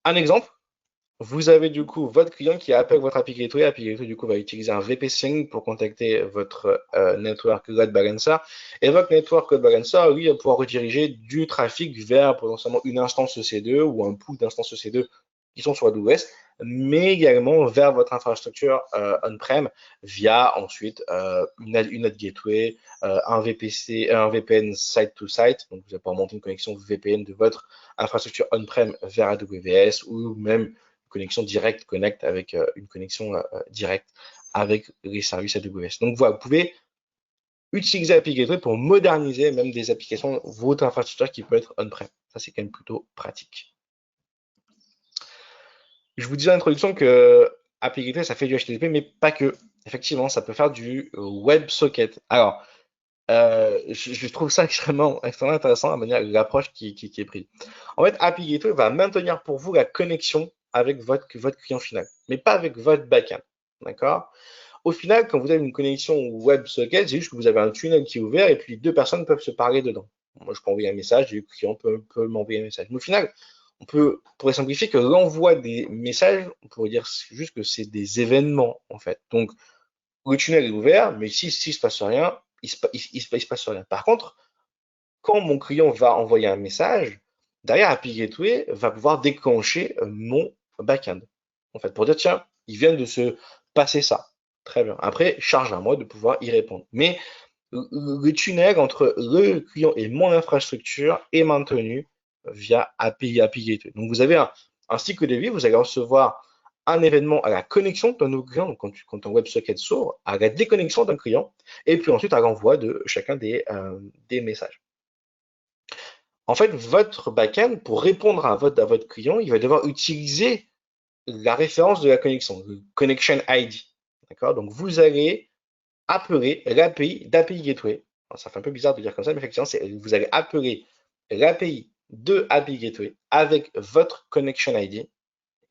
Un exemple, vous avez du coup votre client qui appelle votre API Gateway. API Gateway du coup va utiliser un VPC pour contacter votre Network Load Balancer. Et votre Network Load Balancer, lui, va pouvoir rediriger du trafic vers potentiellement une instance EC2 ou un pool d'instances EC2 qui sont sur AWS, mais également vers votre infrastructure on-prem via ensuite une autre gateway, un VPC, un VPN site-to-site. Donc vous allez pouvoir monter une connexion VPN de votre infrastructure on-prem vers AWS ou même connexion directe connecte avec une connexion directe avec les services AWS. Donc voilà, vous pouvez utiliser API Gateway pour moderniser même des applications, votre infrastructure qui peut être on-prem. Ça, c'est quand même plutôt pratique. Je vous disais en introduction que API Gateway, ça fait du HTTP, mais pas que. Effectivement, ça peut faire du WebSocket. Alors, je trouve ça extrêmement intéressant, la manière, l'approche qui est prise. En fait, API Gateway va maintenir pour vous la connexion avec votre client final, mais pas avec votre backend. D'accord? Au final, quand vous avez une connexion WebSocket, c'est juste que vous avez un tunnel qui est ouvert et puis deux personnes peuvent se parler dedans. Moi, je peux envoyer un message et le client peut m'envoyer un message. Mais au final, on pourrait simplifier que l'envoi des messages, on pourrait dire juste que c'est des événements, en fait. Donc, le tunnel est ouvert, mais s'il ne se passe rien, il se passe rien. Par contre, quand mon client va envoyer un message, derrière API Gateway va pouvoir déclencher mon backend. En fait, pour dire, tiens, il vient de se passer ça. Très bien. Après, charge à moi de pouvoir y répondre. Mais le tunnel entre le client et mon infrastructure est maintenu via API Gateway. Donc, vous avez un cycle de vie, vous allez recevoir un événement à la connexion d'un nouveau client, donc quand un WebSocket s'ouvre, à la déconnexion d'un client, et puis ensuite à l'envoi de chacun des messages. En fait, votre backend, pour répondre à votre client, il va devoir utiliser la référence de la connexion, le connection ID. D'accord? Donc, vous allez appeler l'API d'API Gateway. Alors, ça fait un peu bizarre de dire comme ça, mais effectivement, vous allez appeler l'API de API Gateway avec votre connection ID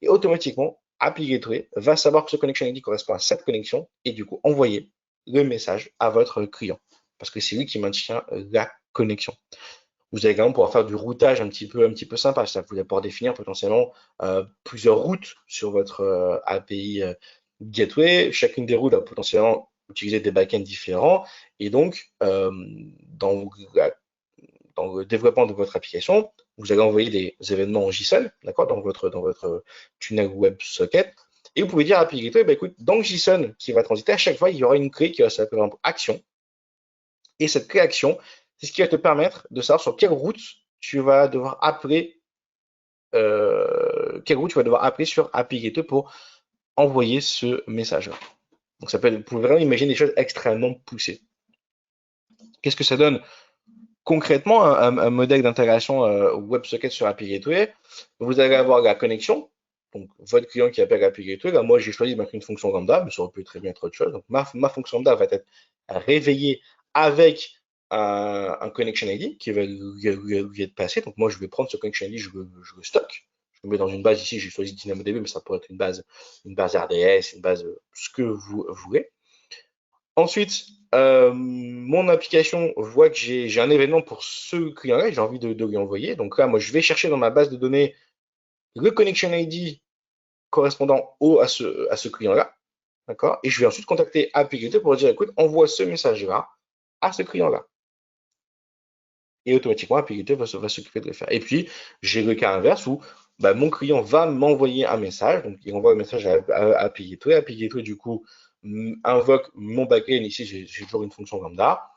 et automatiquement, API Gateway va savoir que ce connection ID correspond à cette connexion et du coup envoyer le message à votre client parce que c'est lui qui maintient la connexion. Vous allez également pouvoir faire du routage un petit peu sympa. Ça, vous allez pouvoir définir potentiellement plusieurs routes sur votre API Gateway. Chacune des routes va potentiellement utiliser des backends différents. Et donc, dans le développement de votre application, vous allez envoyer des événements en JSON, d'accord, dans votre tunnel WebSocket. Et vous pouvez dire à API Gateway, bah, écoute, dans le JSON qui va transiter, à chaque fois, il y aura une clé qui va s'appeler action. Et cette clé action, c'est ce qui va te permettre de savoir sur quelle route tu vas devoir appeler, sur API Gateway pour envoyer ce message-là. Donc ça peut être, vous pouvez vraiment imaginer des choses extrêmement poussées. Qu'est-ce que ça donne concrètement un modèle d'intégration WebSocket sur API Gateway? Vous allez avoir la connexion, donc votre client qui appelle API Gateway. Là, moi, j'ai choisi de mettre une fonction lambda, mais ça aurait pu très bien être autre chose. Donc ma fonction lambda va être réveillée avec un connection ID qui va lui être passé. Donc moi, je vais prendre ce connection ID, je le stocke. Je le mets dans une base ici, j'ai choisi DynamoDB, mais ça pourrait être une base RDS, une base ce que vous voulez. Ensuite, mon application voit que j'ai un événement pour ce client-là, j'ai envie de lui envoyer. Donc là, moi, je vais chercher dans ma base de données le connection ID correspondant à ce client-là. D'accord? Et je vais ensuite contacter API Gateway pour dire, écoute, envoie ce message-là à ce client-là. Et automatiquement, API Gateway va s'occuper de le faire. Et puis, j'ai le cas inverse où bah, mon client va m'envoyer un message. Donc, il envoie un message à API Gateway. API Gateway, du coup, invoque mon backend. Ici, j'ai toujours une fonction lambda.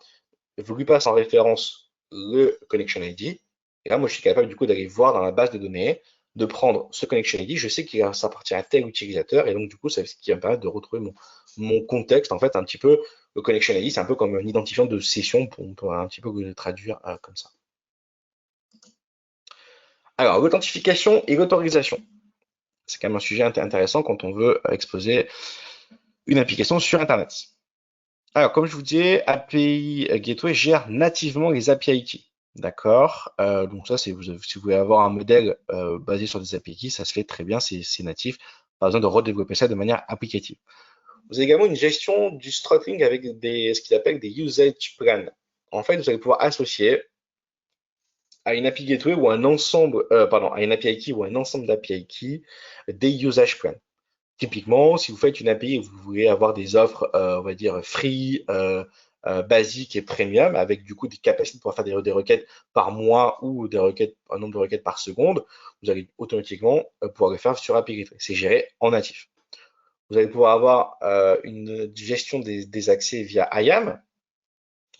Je lui passe en référence le connection ID. Et là, moi, je suis capable du coup d'aller voir dans la base de données, de prendre ce connection ID. Je sais qu'il appartient à tel utilisateur. Et donc, du coup, c'est ce qui va me permettre de retrouver mon contexte. En fait, un petit peu, le connection ID, c'est un peu comme un identifiant de session pour un petit peu le traduire comme ça. Alors, l'authentification et l'autorisation. C'est quand même un sujet intéressant quand on veut exposer une application sur Internet. Alors, comme je vous disais, API Gateway gère nativement les API keys. D'accord? Donc ça, si vous voulez avoir un modèle basé sur des API keys, ça se fait très bien, c'est natif. Pas besoin de redévelopper ça de manière applicative. Vous avez également une gestion du throttling avec ce qu'ils appellent des usage plans. En fait, vous allez pouvoir associer à une API Gateway ou un ensemble, pardon, à une API Key ou un ensemble d'API Key des usage plans. Typiquement, si vous faites une API et vous voulez avoir des offres, on va dire free, basique et premium, avec du coup des capacités pour faire des requêtes par mois ou des requêtes, un nombre de requêtes par seconde, vous allez automatiquement pouvoir le faire sur API Gateway. C'est géré en natif. Vous allez pouvoir avoir une gestion des accès via IAM.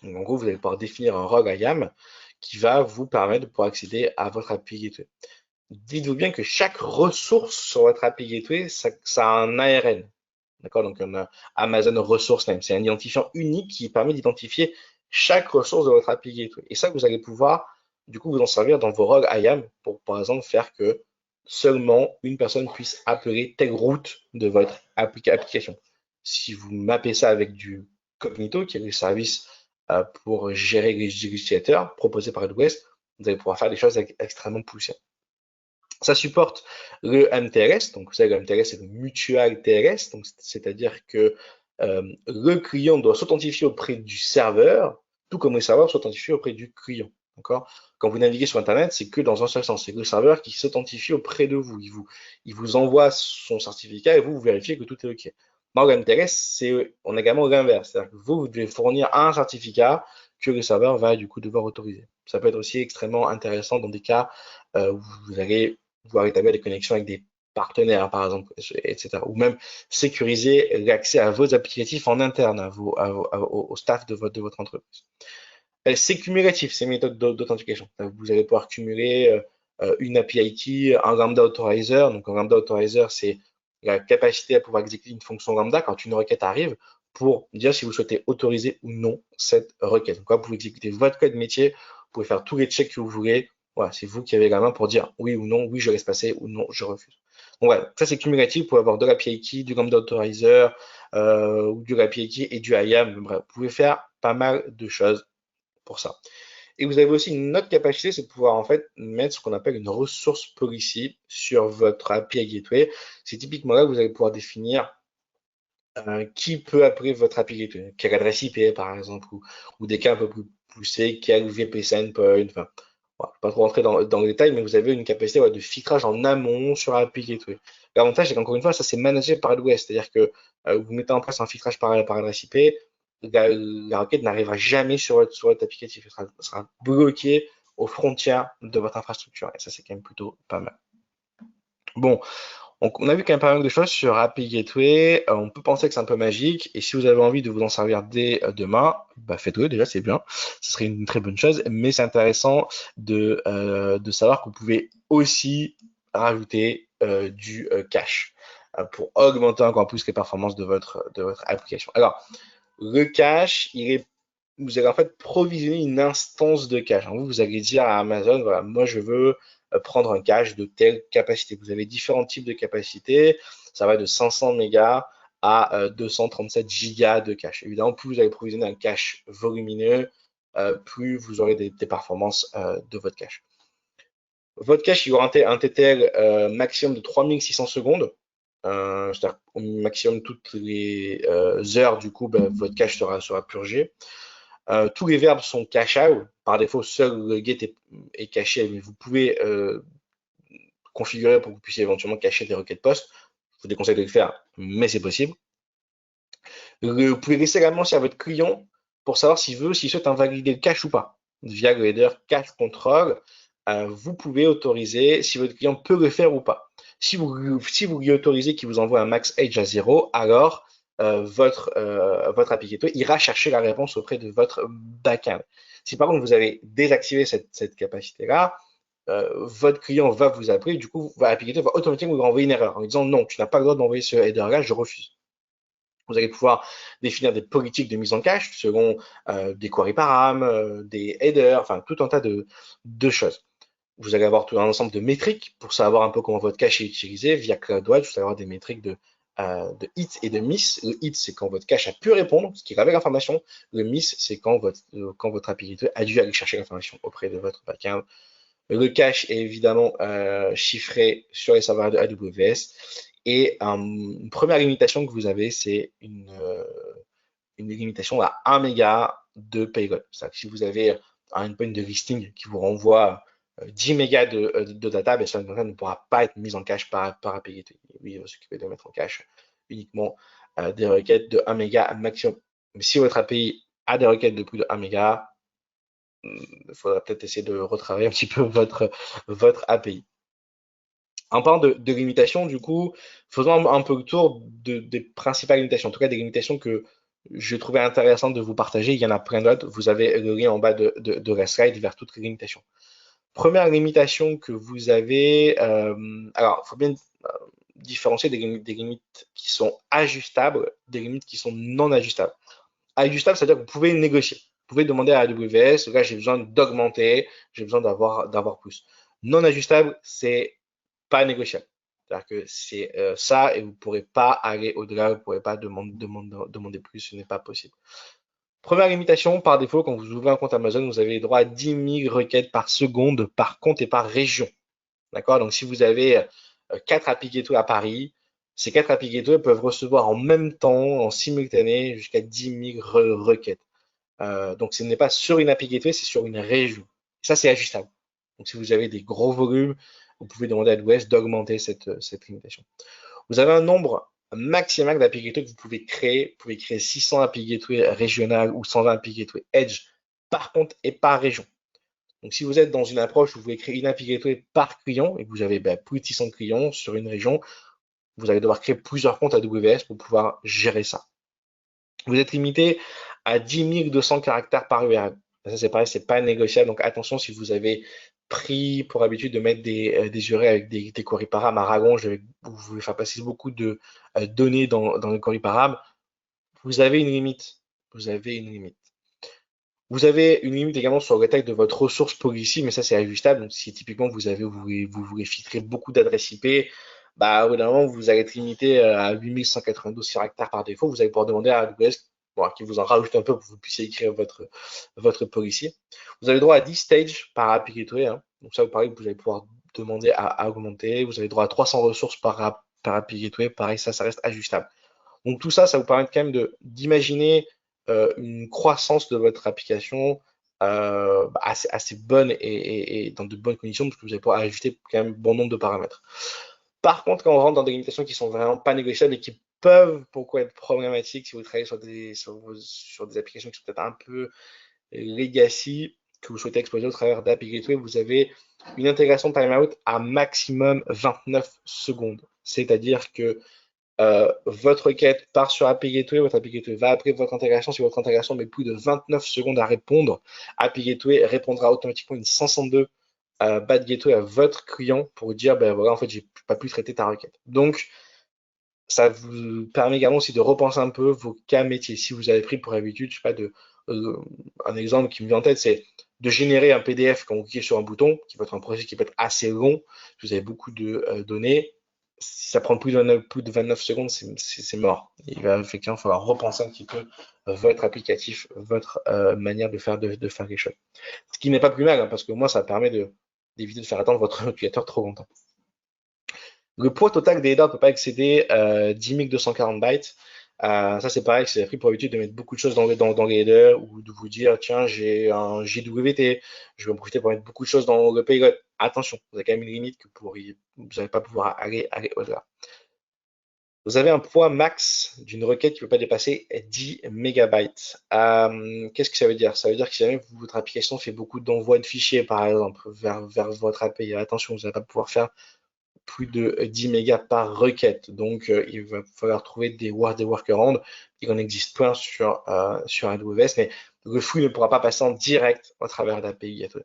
Donc, en gros, vous allez pouvoir définir un rogue IAM qui va vous permettre de pouvoir accéder à votre API Gateway. Dites-vous bien que chaque ressource sur votre API Gateway, ça a un ARN. D'accord? Donc, on a Amazon Resource Name. C'est un identifiant unique qui permet d'identifier chaque ressource de votre API Gateway. Et ça, vous allez pouvoir, du coup, vous en servir dans vos rogues IAM pour, par exemple, faire que seulement une personne puisse appeler telle route de votre application. Si vous mappez ça avec du Cognito, qui est le service pour gérer les utilisateurs proposé par AWS, vous allez pouvoir faire des choses extrêmement poussées. Ça supporte le MTLS, donc vous savez, le MTLS c'est le Mutual TLS, donc c'est-à-dire que le client doit s'authentifier auprès du serveur, tout comme le serveur s'authentifie auprès du client. D'accord? Quand vous naviguez sur Internet, c'est que dans un seul sens, c'est le serveur qui s'authentifie auprès de vous. Il vous envoie son certificat et vous vérifiez que tout est OK. Dans le MTLS, on a également l'inverse, c'est-à-dire que vous devez fournir un certificat que le serveur va du coup devoir autoriser. Ça peut être aussi extrêmement intéressant dans des cas où vous allez pouvoir établir des connexions avec des partenaires, par exemple, etc. Ou même sécuriser l'accès à vos applicatifs en interne, au staff de votre entreprise. C'est cumulatif, ces méthodes d'authentification. Vous allez pouvoir cumuler une API key, un Lambda Authorizer. Donc, un Lambda Authorizer, c'est la capacité à pouvoir exécuter une fonction Lambda quand une requête arrive pour dire si vous souhaitez autoriser ou non cette requête. Donc, là, vous pouvez exécuter votre code métier, vous pouvez faire tous les checks que vous voulez. Voilà, c'est vous qui avez la main pour dire oui ou non, oui, je laisse passer ou non, je refuse. Donc, voilà, ça c'est cumulatif. Vous pouvez avoir de l'API key, du Lambda Authorizer, ou du API key et du IAM. Bref, vous pouvez faire pas mal de choses pour ça. Et vous avez aussi une autre capacité, c'est de pouvoir en fait mettre ce qu'on appelle une ressource policy sur votre API Gateway. C'est typiquement là que vous allez pouvoir définir qui peut appeler votre API Gateway, quelle adresse IP par exemple, ou des cas un peu plus poussés, quel VPC endpoint, enfin, voilà, pas trop rentrer dans le détail, mais vous avez une capacité de filtrage en amont sur API Gateway. L'avantage, c'est qu'encore une fois, ça c'est managé par AWS, c'est-à-dire que vous mettez en place un filtrage par adresse IP, la requête n'arrivera jamais sur votre applicatif, elle sera bloquée aux frontières de votre infrastructure, et ça c'est quand même plutôt pas mal. Bon, on a vu quand même pas mal de choses sur API Gateway. On peut penser que c'est un peu magique. Et si vous avez envie de vous en servir dès demain, bah faites-le déjà, c'est bien. Ce serait une très bonne chose. Mais c'est intéressant de savoir que vous pouvez aussi rajouter du cache pour augmenter encore plus les performances de votre application. Alors, le cache, vous allez en fait provisionner une instance de cache. Vous allez dire à Amazon, voilà, moi je veux prendre un cache de telle capacité. Vous avez différents types de capacités. Ça va de 500 mégas à 237 gigas de cache. Évidemment, plus vous allez provisionner un cache volumineux, plus vous aurez des performances de votre cache. Votre cache, il aura un TTL maximum de 3600 secondes. C'est-à-dire au maximum toutes les heures, du coup, votre cache sera purgé. Tous les verbes sont cachables. Par défaut, seul le get est caché, mais vous pouvez configurer pour que vous puissiez éventuellement cacher des requêtes post. Je vous déconseille de le faire, mais c'est possible. Vous pouvez laisser également aussi à votre client pour savoir s'il souhaite invalider le cache ou pas. Via le header cache control, vous pouvez autoriser si votre client peut le faire ou pas. Si vous lui autorisez qu'il vous envoie un max age à 0, alors votre applicateur ira chercher la réponse auprès de votre backend. Si par contre vous avez désactivé cette capacité-là, votre client va vous appeler, du coup, votre applicateur va automatiquement vous renvoyer une erreur en disant non, tu n'as pas le droit d'envoyer ce header-là, je refuse. Vous allez pouvoir définir des politiques de mise en cache selon des query param, des headers, enfin tout un tas de choses. Vous allez avoir tout un ensemble de métriques pour savoir un peu comment votre cache est utilisé. Via CloudWatch, vous allez avoir des métriques de hit et de miss. Le hit, c'est quand votre cache a pu répondre, ce qui révèle l'information. Le miss, c'est quand votre applicateur a dû aller chercher l'information auprès de votre backend. Le cache est évidemment chiffré sur les serveurs de AWS. Et une première limitation que vous avez, c'est une limitation à 1 méga de payload. C'est-à-dire que si vous avez un endpoint de listing qui vous renvoie 10 mégas de data, ben, ça ne pourra pas être mis en cache par API Gateway. Lui, il va s'occuper de mettre en cache uniquement des requêtes de 1 méga maximum. Mais si votre API a des requêtes de plus de 1 méga, il faudra peut-être essayer de retravailler un petit peu votre API. En parlant de limitations, du coup, faisons un peu le tour des principales limitations, en tout cas des limitations que je trouvais intéressantes de vous partager. Il y en a plein d'autres. Vous avez le lien en bas de REST vers toutes les limitations. Première limitation que vous avez, alors il faut bien différencier des limites qui sont ajustables, des limites qui sont non ajustables. Ajustable, c'est-à-dire que vous pouvez négocier. Vous pouvez demander à AWS, là j'ai besoin d'augmenter, j'ai besoin d'avoir plus. Non ajustable, c'est pas négociable. C'est-à-dire que c'est ça et vous ne pourrez pas aller au-delà, vous ne pourrez pas demander plus, ce n'est pas possible. Première limitation, par défaut, quand vous ouvrez un compte Amazon, vous avez le droit à 10 000 requêtes par seconde, par compte et par région. D'accord? Donc, si vous avez 4 API Gateway à Paris, ces 4 API Gateway peuvent recevoir en même temps, en simultané, jusqu'à 10 000 requêtes. Donc, ce n'est pas sur une API Gateway, c'est sur une région. Ça, c'est ajustable. Donc, si vous avez des gros volumes, vous pouvez demander à AWS d'augmenter cette limitation. Vous avez un nombre maximal d'API Gateway que vous pouvez créer. Vous pouvez créer 600 API Gateway régionales ou 120 API Gateway Edge par compte et par région. Donc, si vous êtes dans une approche où vous voulez créer une API Gateway par client et que vous avez plus de 600 clients sur une région, vous allez devoir créer plusieurs comptes AWS pour pouvoir gérer ça. Vous êtes limité à 10 200 caractères par URL. Ça, c'est pareil, c'est pas négociable. Donc, attention si vous avez pris pour habitude de mettre des URL avec des query param à rallonge, vous voulez faire passer beaucoup de données dans le query param, vous avez une limite. Vous avez une limite. Vous avez une limite également sur la taille de votre ressource policy, mais ça c'est ajustable. Donc si typiquement vous voulez filtrer beaucoup d'adresses IP, bah au bout d'un moment vous allez être limité à 8192 caractères par défaut. Vous allez pouvoir demander à AWS qui vous en rajoute un peu pour que vous puissiez écrire votre policy. Vous avez droit à 10 stages par API Gateway. Hein. Donc ça, pareil, vous allez pouvoir demander à augmenter. Vous avez droit à 300 ressources par API Gateway. Pareil, ça reste ajustable. Donc tout ça, ça vous permet quand même d'imaginer une croissance de votre application assez bonne et dans de bonnes conditions, parce que vous allez pouvoir ajuster quand même bon nombre de paramètres. Par contre, quand on rentre dans des limitations qui sont vraiment pas négociables et qui peuvent pourquoi être problématiques si vous travaillez sur des applications qui sont peut-être un peu legacy, que vous souhaitez exploiter au travers d'API Gateway, vous avez une intégration timeout à maximum 29 secondes. C'est-à-dire que votre requête part sur API Gateway, votre API Gateway va après votre intégration. Si votre intégration met plus de 29 secondes à répondre, API Gateway répondra automatiquement une 502 bad gateway à votre client pour vous dire, ben voilà, en fait, j'ai pas pu traiter ta requête. Donc, ça vous permet également aussi de repenser un peu vos cas métiers. Si vous avez pris pour habitude, je sais pas, un exemple qui me vient en tête, c'est de générer un PDF quand vous cliquez sur un bouton, qui peut être un processus qui peut être assez long, si vous avez beaucoup de données. Si ça prend plus de 29 secondes, c'est mort. Il va effectivement falloir repenser un petit peu votre applicatif, votre manière de faire les choses. Ce qui n'est pas plus mal, hein, parce que moi, ça permet d'éviter de faire attendre votre utilisateur trop longtemps. Le poids total des headers ne peut pas excéder 10 240 bytes. Ça, c'est pareil, c'est pris pour habitude de mettre beaucoup de choses dans les headers ou de vous dire, tiens, j'ai un JWT, je vais en profiter pour mettre beaucoup de choses dans le payload. Attention, vous avez quand même une limite que vous n'allez pas pouvoir aller au-delà. Vous avez un poids max d'une requête qui ne peut pas dépasser 10 mégabytes. Qu'est-ce que ça veut dire? Ça veut dire que si jamais votre application fait beaucoup d'envois de fichiers, par exemple, vers votre API, attention, vous n'allez pas pouvoir faire plus de 10 mégas par requête. Donc, il va falloir trouver des workarounds. Il en existe plein sur AWS, mais le flux ne pourra pas passer en direct au travers d'API Gateway.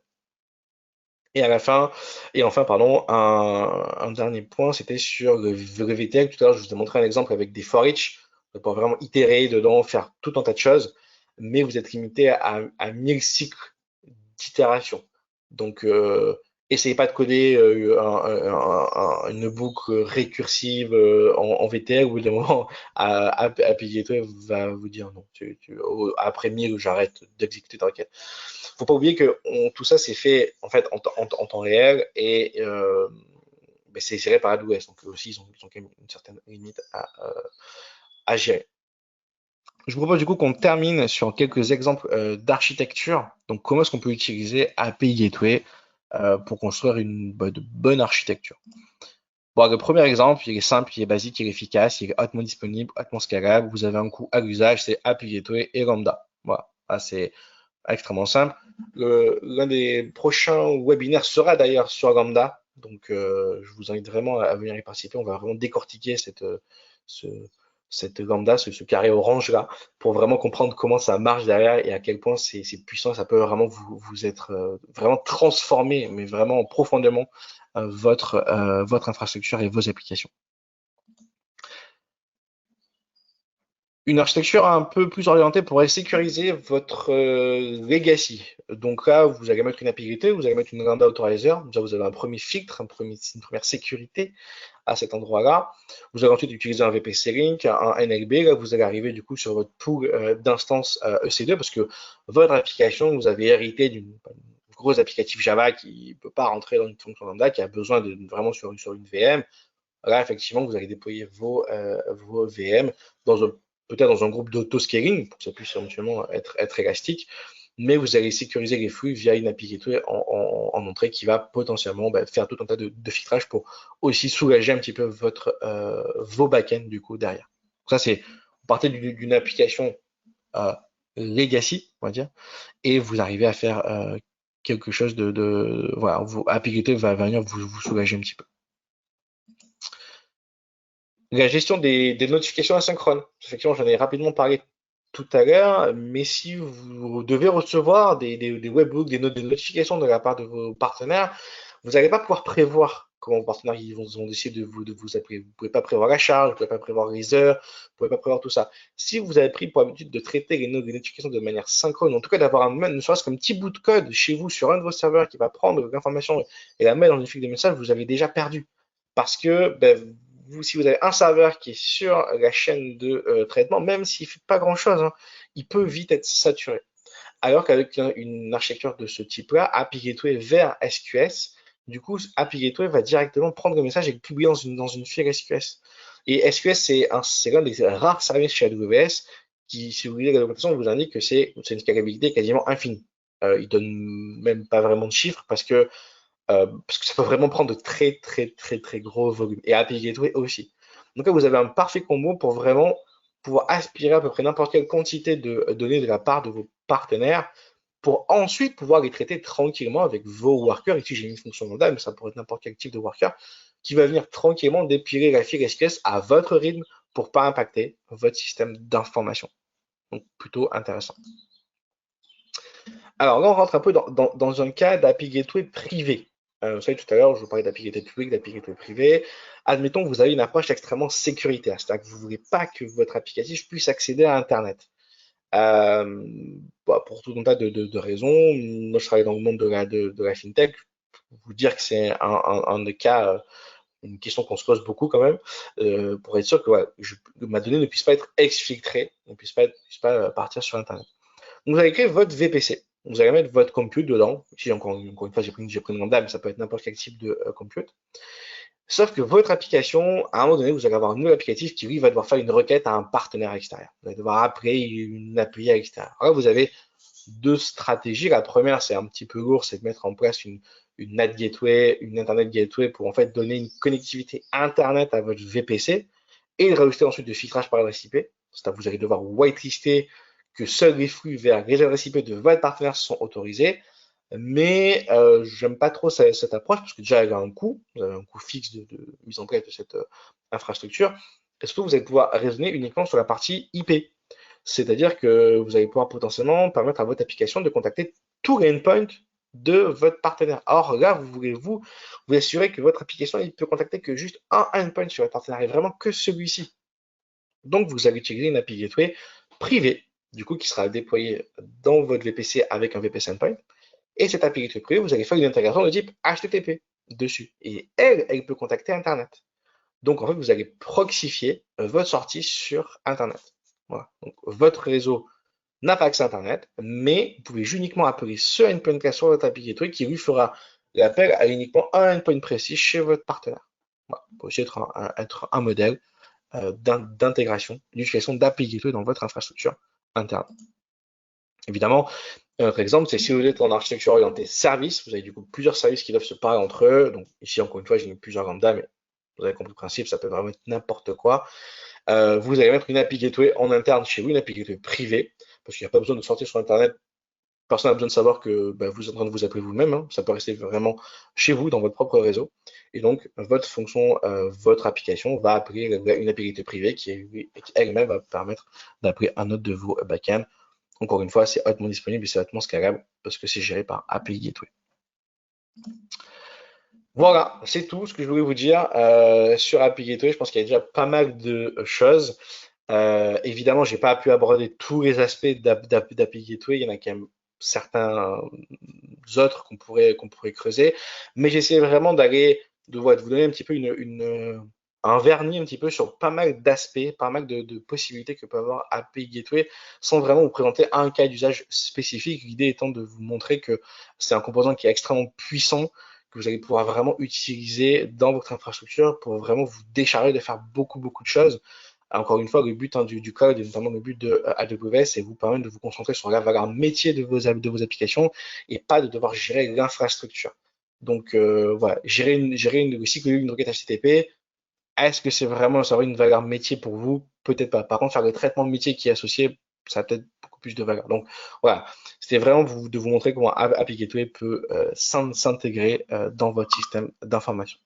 Et enfin, pardon, un dernier point, c'était sur le VTL. Tout à l'heure, je vous ai montré un exemple avec des for each. Vous pouvez vraiment itérer dedans, faire tout un tas de choses, mais vous êtes limité à 1000 cycles d'itération. Donc, essayez pas de coder une boucle récursive en VTL où de moment API Gateway va vous dire non. Après 1000, j'arrête d'exécuter ta requête. Faut pas oublier que tout ça c'est fait en fait en temps réel et c'est géré par AWS. Donc eux aussi ils ont quand même une certaine limite à gérer. Je vous propose du coup qu'on termine sur quelques exemples d'architecture. Donc comment est-ce qu'on peut utiliser API Gateway pour construire de bonne architecture. Bon, le premier exemple, il est simple, il est basique, il est efficace, il est hautement disponible, hautement scalable. Vous avez un coût à l'usage, c'est API Gateway et Lambda. Voilà, c'est extrêmement simple. L'un des prochains webinaires sera d'ailleurs sur Lambda. Donc, je vous invite vraiment à venir y participer. On va vraiment décortiquer cette Lambda, ce carré orange là, pour vraiment comprendre comment ça marche derrière et à quel point c'est puissant. Ça peut vraiment vous être vraiment transformé, mais vraiment profondément votre infrastructure et vos applications. Une architecture un peu plus orientée pour sécuriser votre legacy. Donc là, vous allez mettre une API Gateway, vous allez mettre une Lambda Authorizer. Déjà, vous avez un premier filtre, une première sécurité à cet endroit-là. Vous allez ensuite utiliser un VPC Link, un NLB. Là, vous allez arriver du coup sur votre pool d'instances EC2 parce que votre application, vous avez hérité d'une grosse applicatif Java qui ne peut pas rentrer dans une fonction Lambda, qui a besoin de vraiment sur une VM. Là, effectivement, vous allez déployer vos VM peut-être dans un groupe d'auto-scaling pour que ça puisse éventuellement être élastique, mais vous allez sécuriser les flux via une API Gateway en entrée qui va potentiellement faire tout un tas de filtrage pour aussi soulager un petit peu vos backends du coup derrière. Donc ça, vous partez d'une application legacy, on va dire, et vous arrivez à faire quelque chose voilà, API Gateway va venir vous soulager un petit peu. La gestion des notifications asynchrones. Effectivement, j'en ai rapidement parlé tout à l'heure, mais si vous devez recevoir des webhooks, des notifications de la part de vos partenaires, vous n'allez pas pouvoir prévoir comment vos partenaires vont décider de vous appeler. Vous ne pouvez pas prévoir la charge, vous ne pouvez pas prévoir les heures, vous ne pouvez pas prévoir tout ça. Si vous avez pris pour habitude de traiter les notifications de manière synchrone, en tout cas d'avoir ne serait-ce qu'un petit bout de code chez vous sur un de vos serveurs qui va prendre l'information et la mettre dans une file de messages, vous avez déjà perdu. Parce que si vous avez un serveur qui est sur la chaîne de traitement, même s'il ne fait pas grand-chose, hein, il peut vite être saturé. Alors qu'avec une architecture de ce type-là, API Gateway vers SQS, du coup, API Gateway va directement prendre le message et le publier dans une file SQS. Et SQS, c'est l'un des rares services chez AWS qui, si vous lisez la documentation, vous indique que c'est une scalabilité quasiment infinie. Il donne même pas vraiment de chiffres parce que ça peut vraiment prendre de très gros volumes. Et API Gateway aussi. Donc là, vous avez un parfait combo pour vraiment pouvoir aspirer à peu près n'importe quelle quantité de données de la part de vos partenaires pour ensuite pouvoir les traiter tranquillement avec vos workers. Ici, j'ai mis une fonction lambda, mais ça pourrait être n'importe quel type de worker qui va venir tranquillement dépiler la file SQS à votre rythme pour pas impacter votre système d'information. Donc, plutôt intéressant. Alors là, on rentre un peu dans un cas d'API Gateway privé. Vous savez, tout à l'heure, je vous parlais d'API Gateway public, d'API Gateway privé. Admettons que vous avez une approche extrêmement sécuritaire, c'est-à-dire que vous ne voulez pas que votre applicatif puisse accéder à Internet. Pour tout un tas de raisons. Moi, je travaille dans le monde de la fintech. Pour vous dire que c'est un des cas, une question qu'on se pose beaucoup quand même, pour être sûr que ma donnée ne puisse pas être exfiltrée, ne puisse pas partir sur Internet. Donc, vous allez créer votre VPC. Vous allez mettre votre compute dedans. Ici, encore une fois, j'ai pris une lambda, mais ça peut être n'importe quel type de compute. Sauf que votre application, à un moment donné, vous allez avoir un nouvel applicatif qui, lui, va devoir faire une requête à un partenaire extérieur. Vous allez devoir appeler une API extérieure. Alors là, vous avez deux stratégies. La première, c'est un petit peu lourd, c'est de mettre en place une NAT gateway, une Internet gateway pour en fait donner une connectivité Internet à votre VPC et de rajouter ensuite de filtrage par adresse IP. C'est-à-dire que vous allez devoir whitelister que seuls les flux vers les adresses IP de votre partenaire sont autorisés. Mais j'aime pas trop cette approche parce que déjà elle a un coût, vous avez un coût fixe de mise en place de cette infrastructure. Et surtout, vous allez pouvoir raisonner uniquement sur la partie IP. C'est-à-dire que vous allez pouvoir potentiellement permettre à votre application de contacter tous les endpoints de votre partenaire. Or là, vous voulez vous assurer que votre application ne peut contacter que juste un endpoint sur votre partenaire et vraiment que celui-ci. Donc, vous allez utiliser une API Gateway privée, du coup, qui sera déployée dans votre VPC avec un VPC endpoint. Et cette API Gateway privée, vous allez faire une intégration de type HTTP dessus. Et elle peut contacter Internet. Donc, en fait, vous allez proxifier votre sortie sur Internet. Voilà. Donc, votre réseau n'a pas accès à Internet, mais vous pouvez uniquement appeler ce endpoint sur votre API Gateway qui lui fera l'appel à uniquement un endpoint précis chez votre partenaire. Voilà. Ça peut aussi être un modèle d'intégration, d'utilisation d'API Gateway dans votre infrastructure interne. Évidemment, Un autre exemple, c'est si vous êtes en architecture orientée service, vous avez du coup plusieurs services qui doivent se parler entre eux. Donc ici, encore une fois, j'ai mis plusieurs lambda, mais vous avez compris le principe, ça peut vraiment être n'importe quoi. Vous allez mettre une API Gateway en interne chez vous, une API Gateway privée, parce qu'il n'y a pas besoin de sortir sur Internet. Personne n'a besoin de savoir que vous êtes en train de vous appeler vous-même, hein. Ça peut rester vraiment chez vous, dans votre propre réseau. Et donc, votre fonction, votre application va appeler une API Gateway privée qui elle-même va permettre d'appeler un autre de vos backends. Encore une fois, c'est hautement disponible et c'est hautement scalable parce que c'est géré par API Gateway. Voilà, c'est tout ce que je voulais vous dire sur API Gateway. Je pense qu'il y a déjà pas mal de choses. Évidemment, j'ai pas pu aborder tous les aspects d'API Gateway. Il y en a quand même certains autres qu'on pourrait creuser, mais j'essaie vraiment de vous donner un petit peu un vernis un petit peu sur pas mal d'aspects, pas mal de possibilités que peut avoir API Gateway, sans vraiment vous présenter un cas d'usage spécifique. L'idée étant de vous montrer que c'est un composant qui est extrêmement puissant, que vous allez pouvoir vraiment utiliser dans votre infrastructure pour vraiment vous décharger de faire beaucoup, beaucoup de choses. Encore une fois, le but du code, et notamment le but de AWS, c'est vous permettre de vous concentrer sur la valeur métier de vos applications et pas de devoir gérer l'infrastructure. Donc voilà, le cycle d'une requête HTTP, est-ce que c'est vraiment ça aurait une valeur métier pour vous? Peut-être pas. Par contre, faire le traitement de métier qui est associé, ça a peut-être beaucoup plus de valeur. Donc voilà, c'était vraiment de vous montrer comment API Gateway peut s'intégrer dans votre système d'information.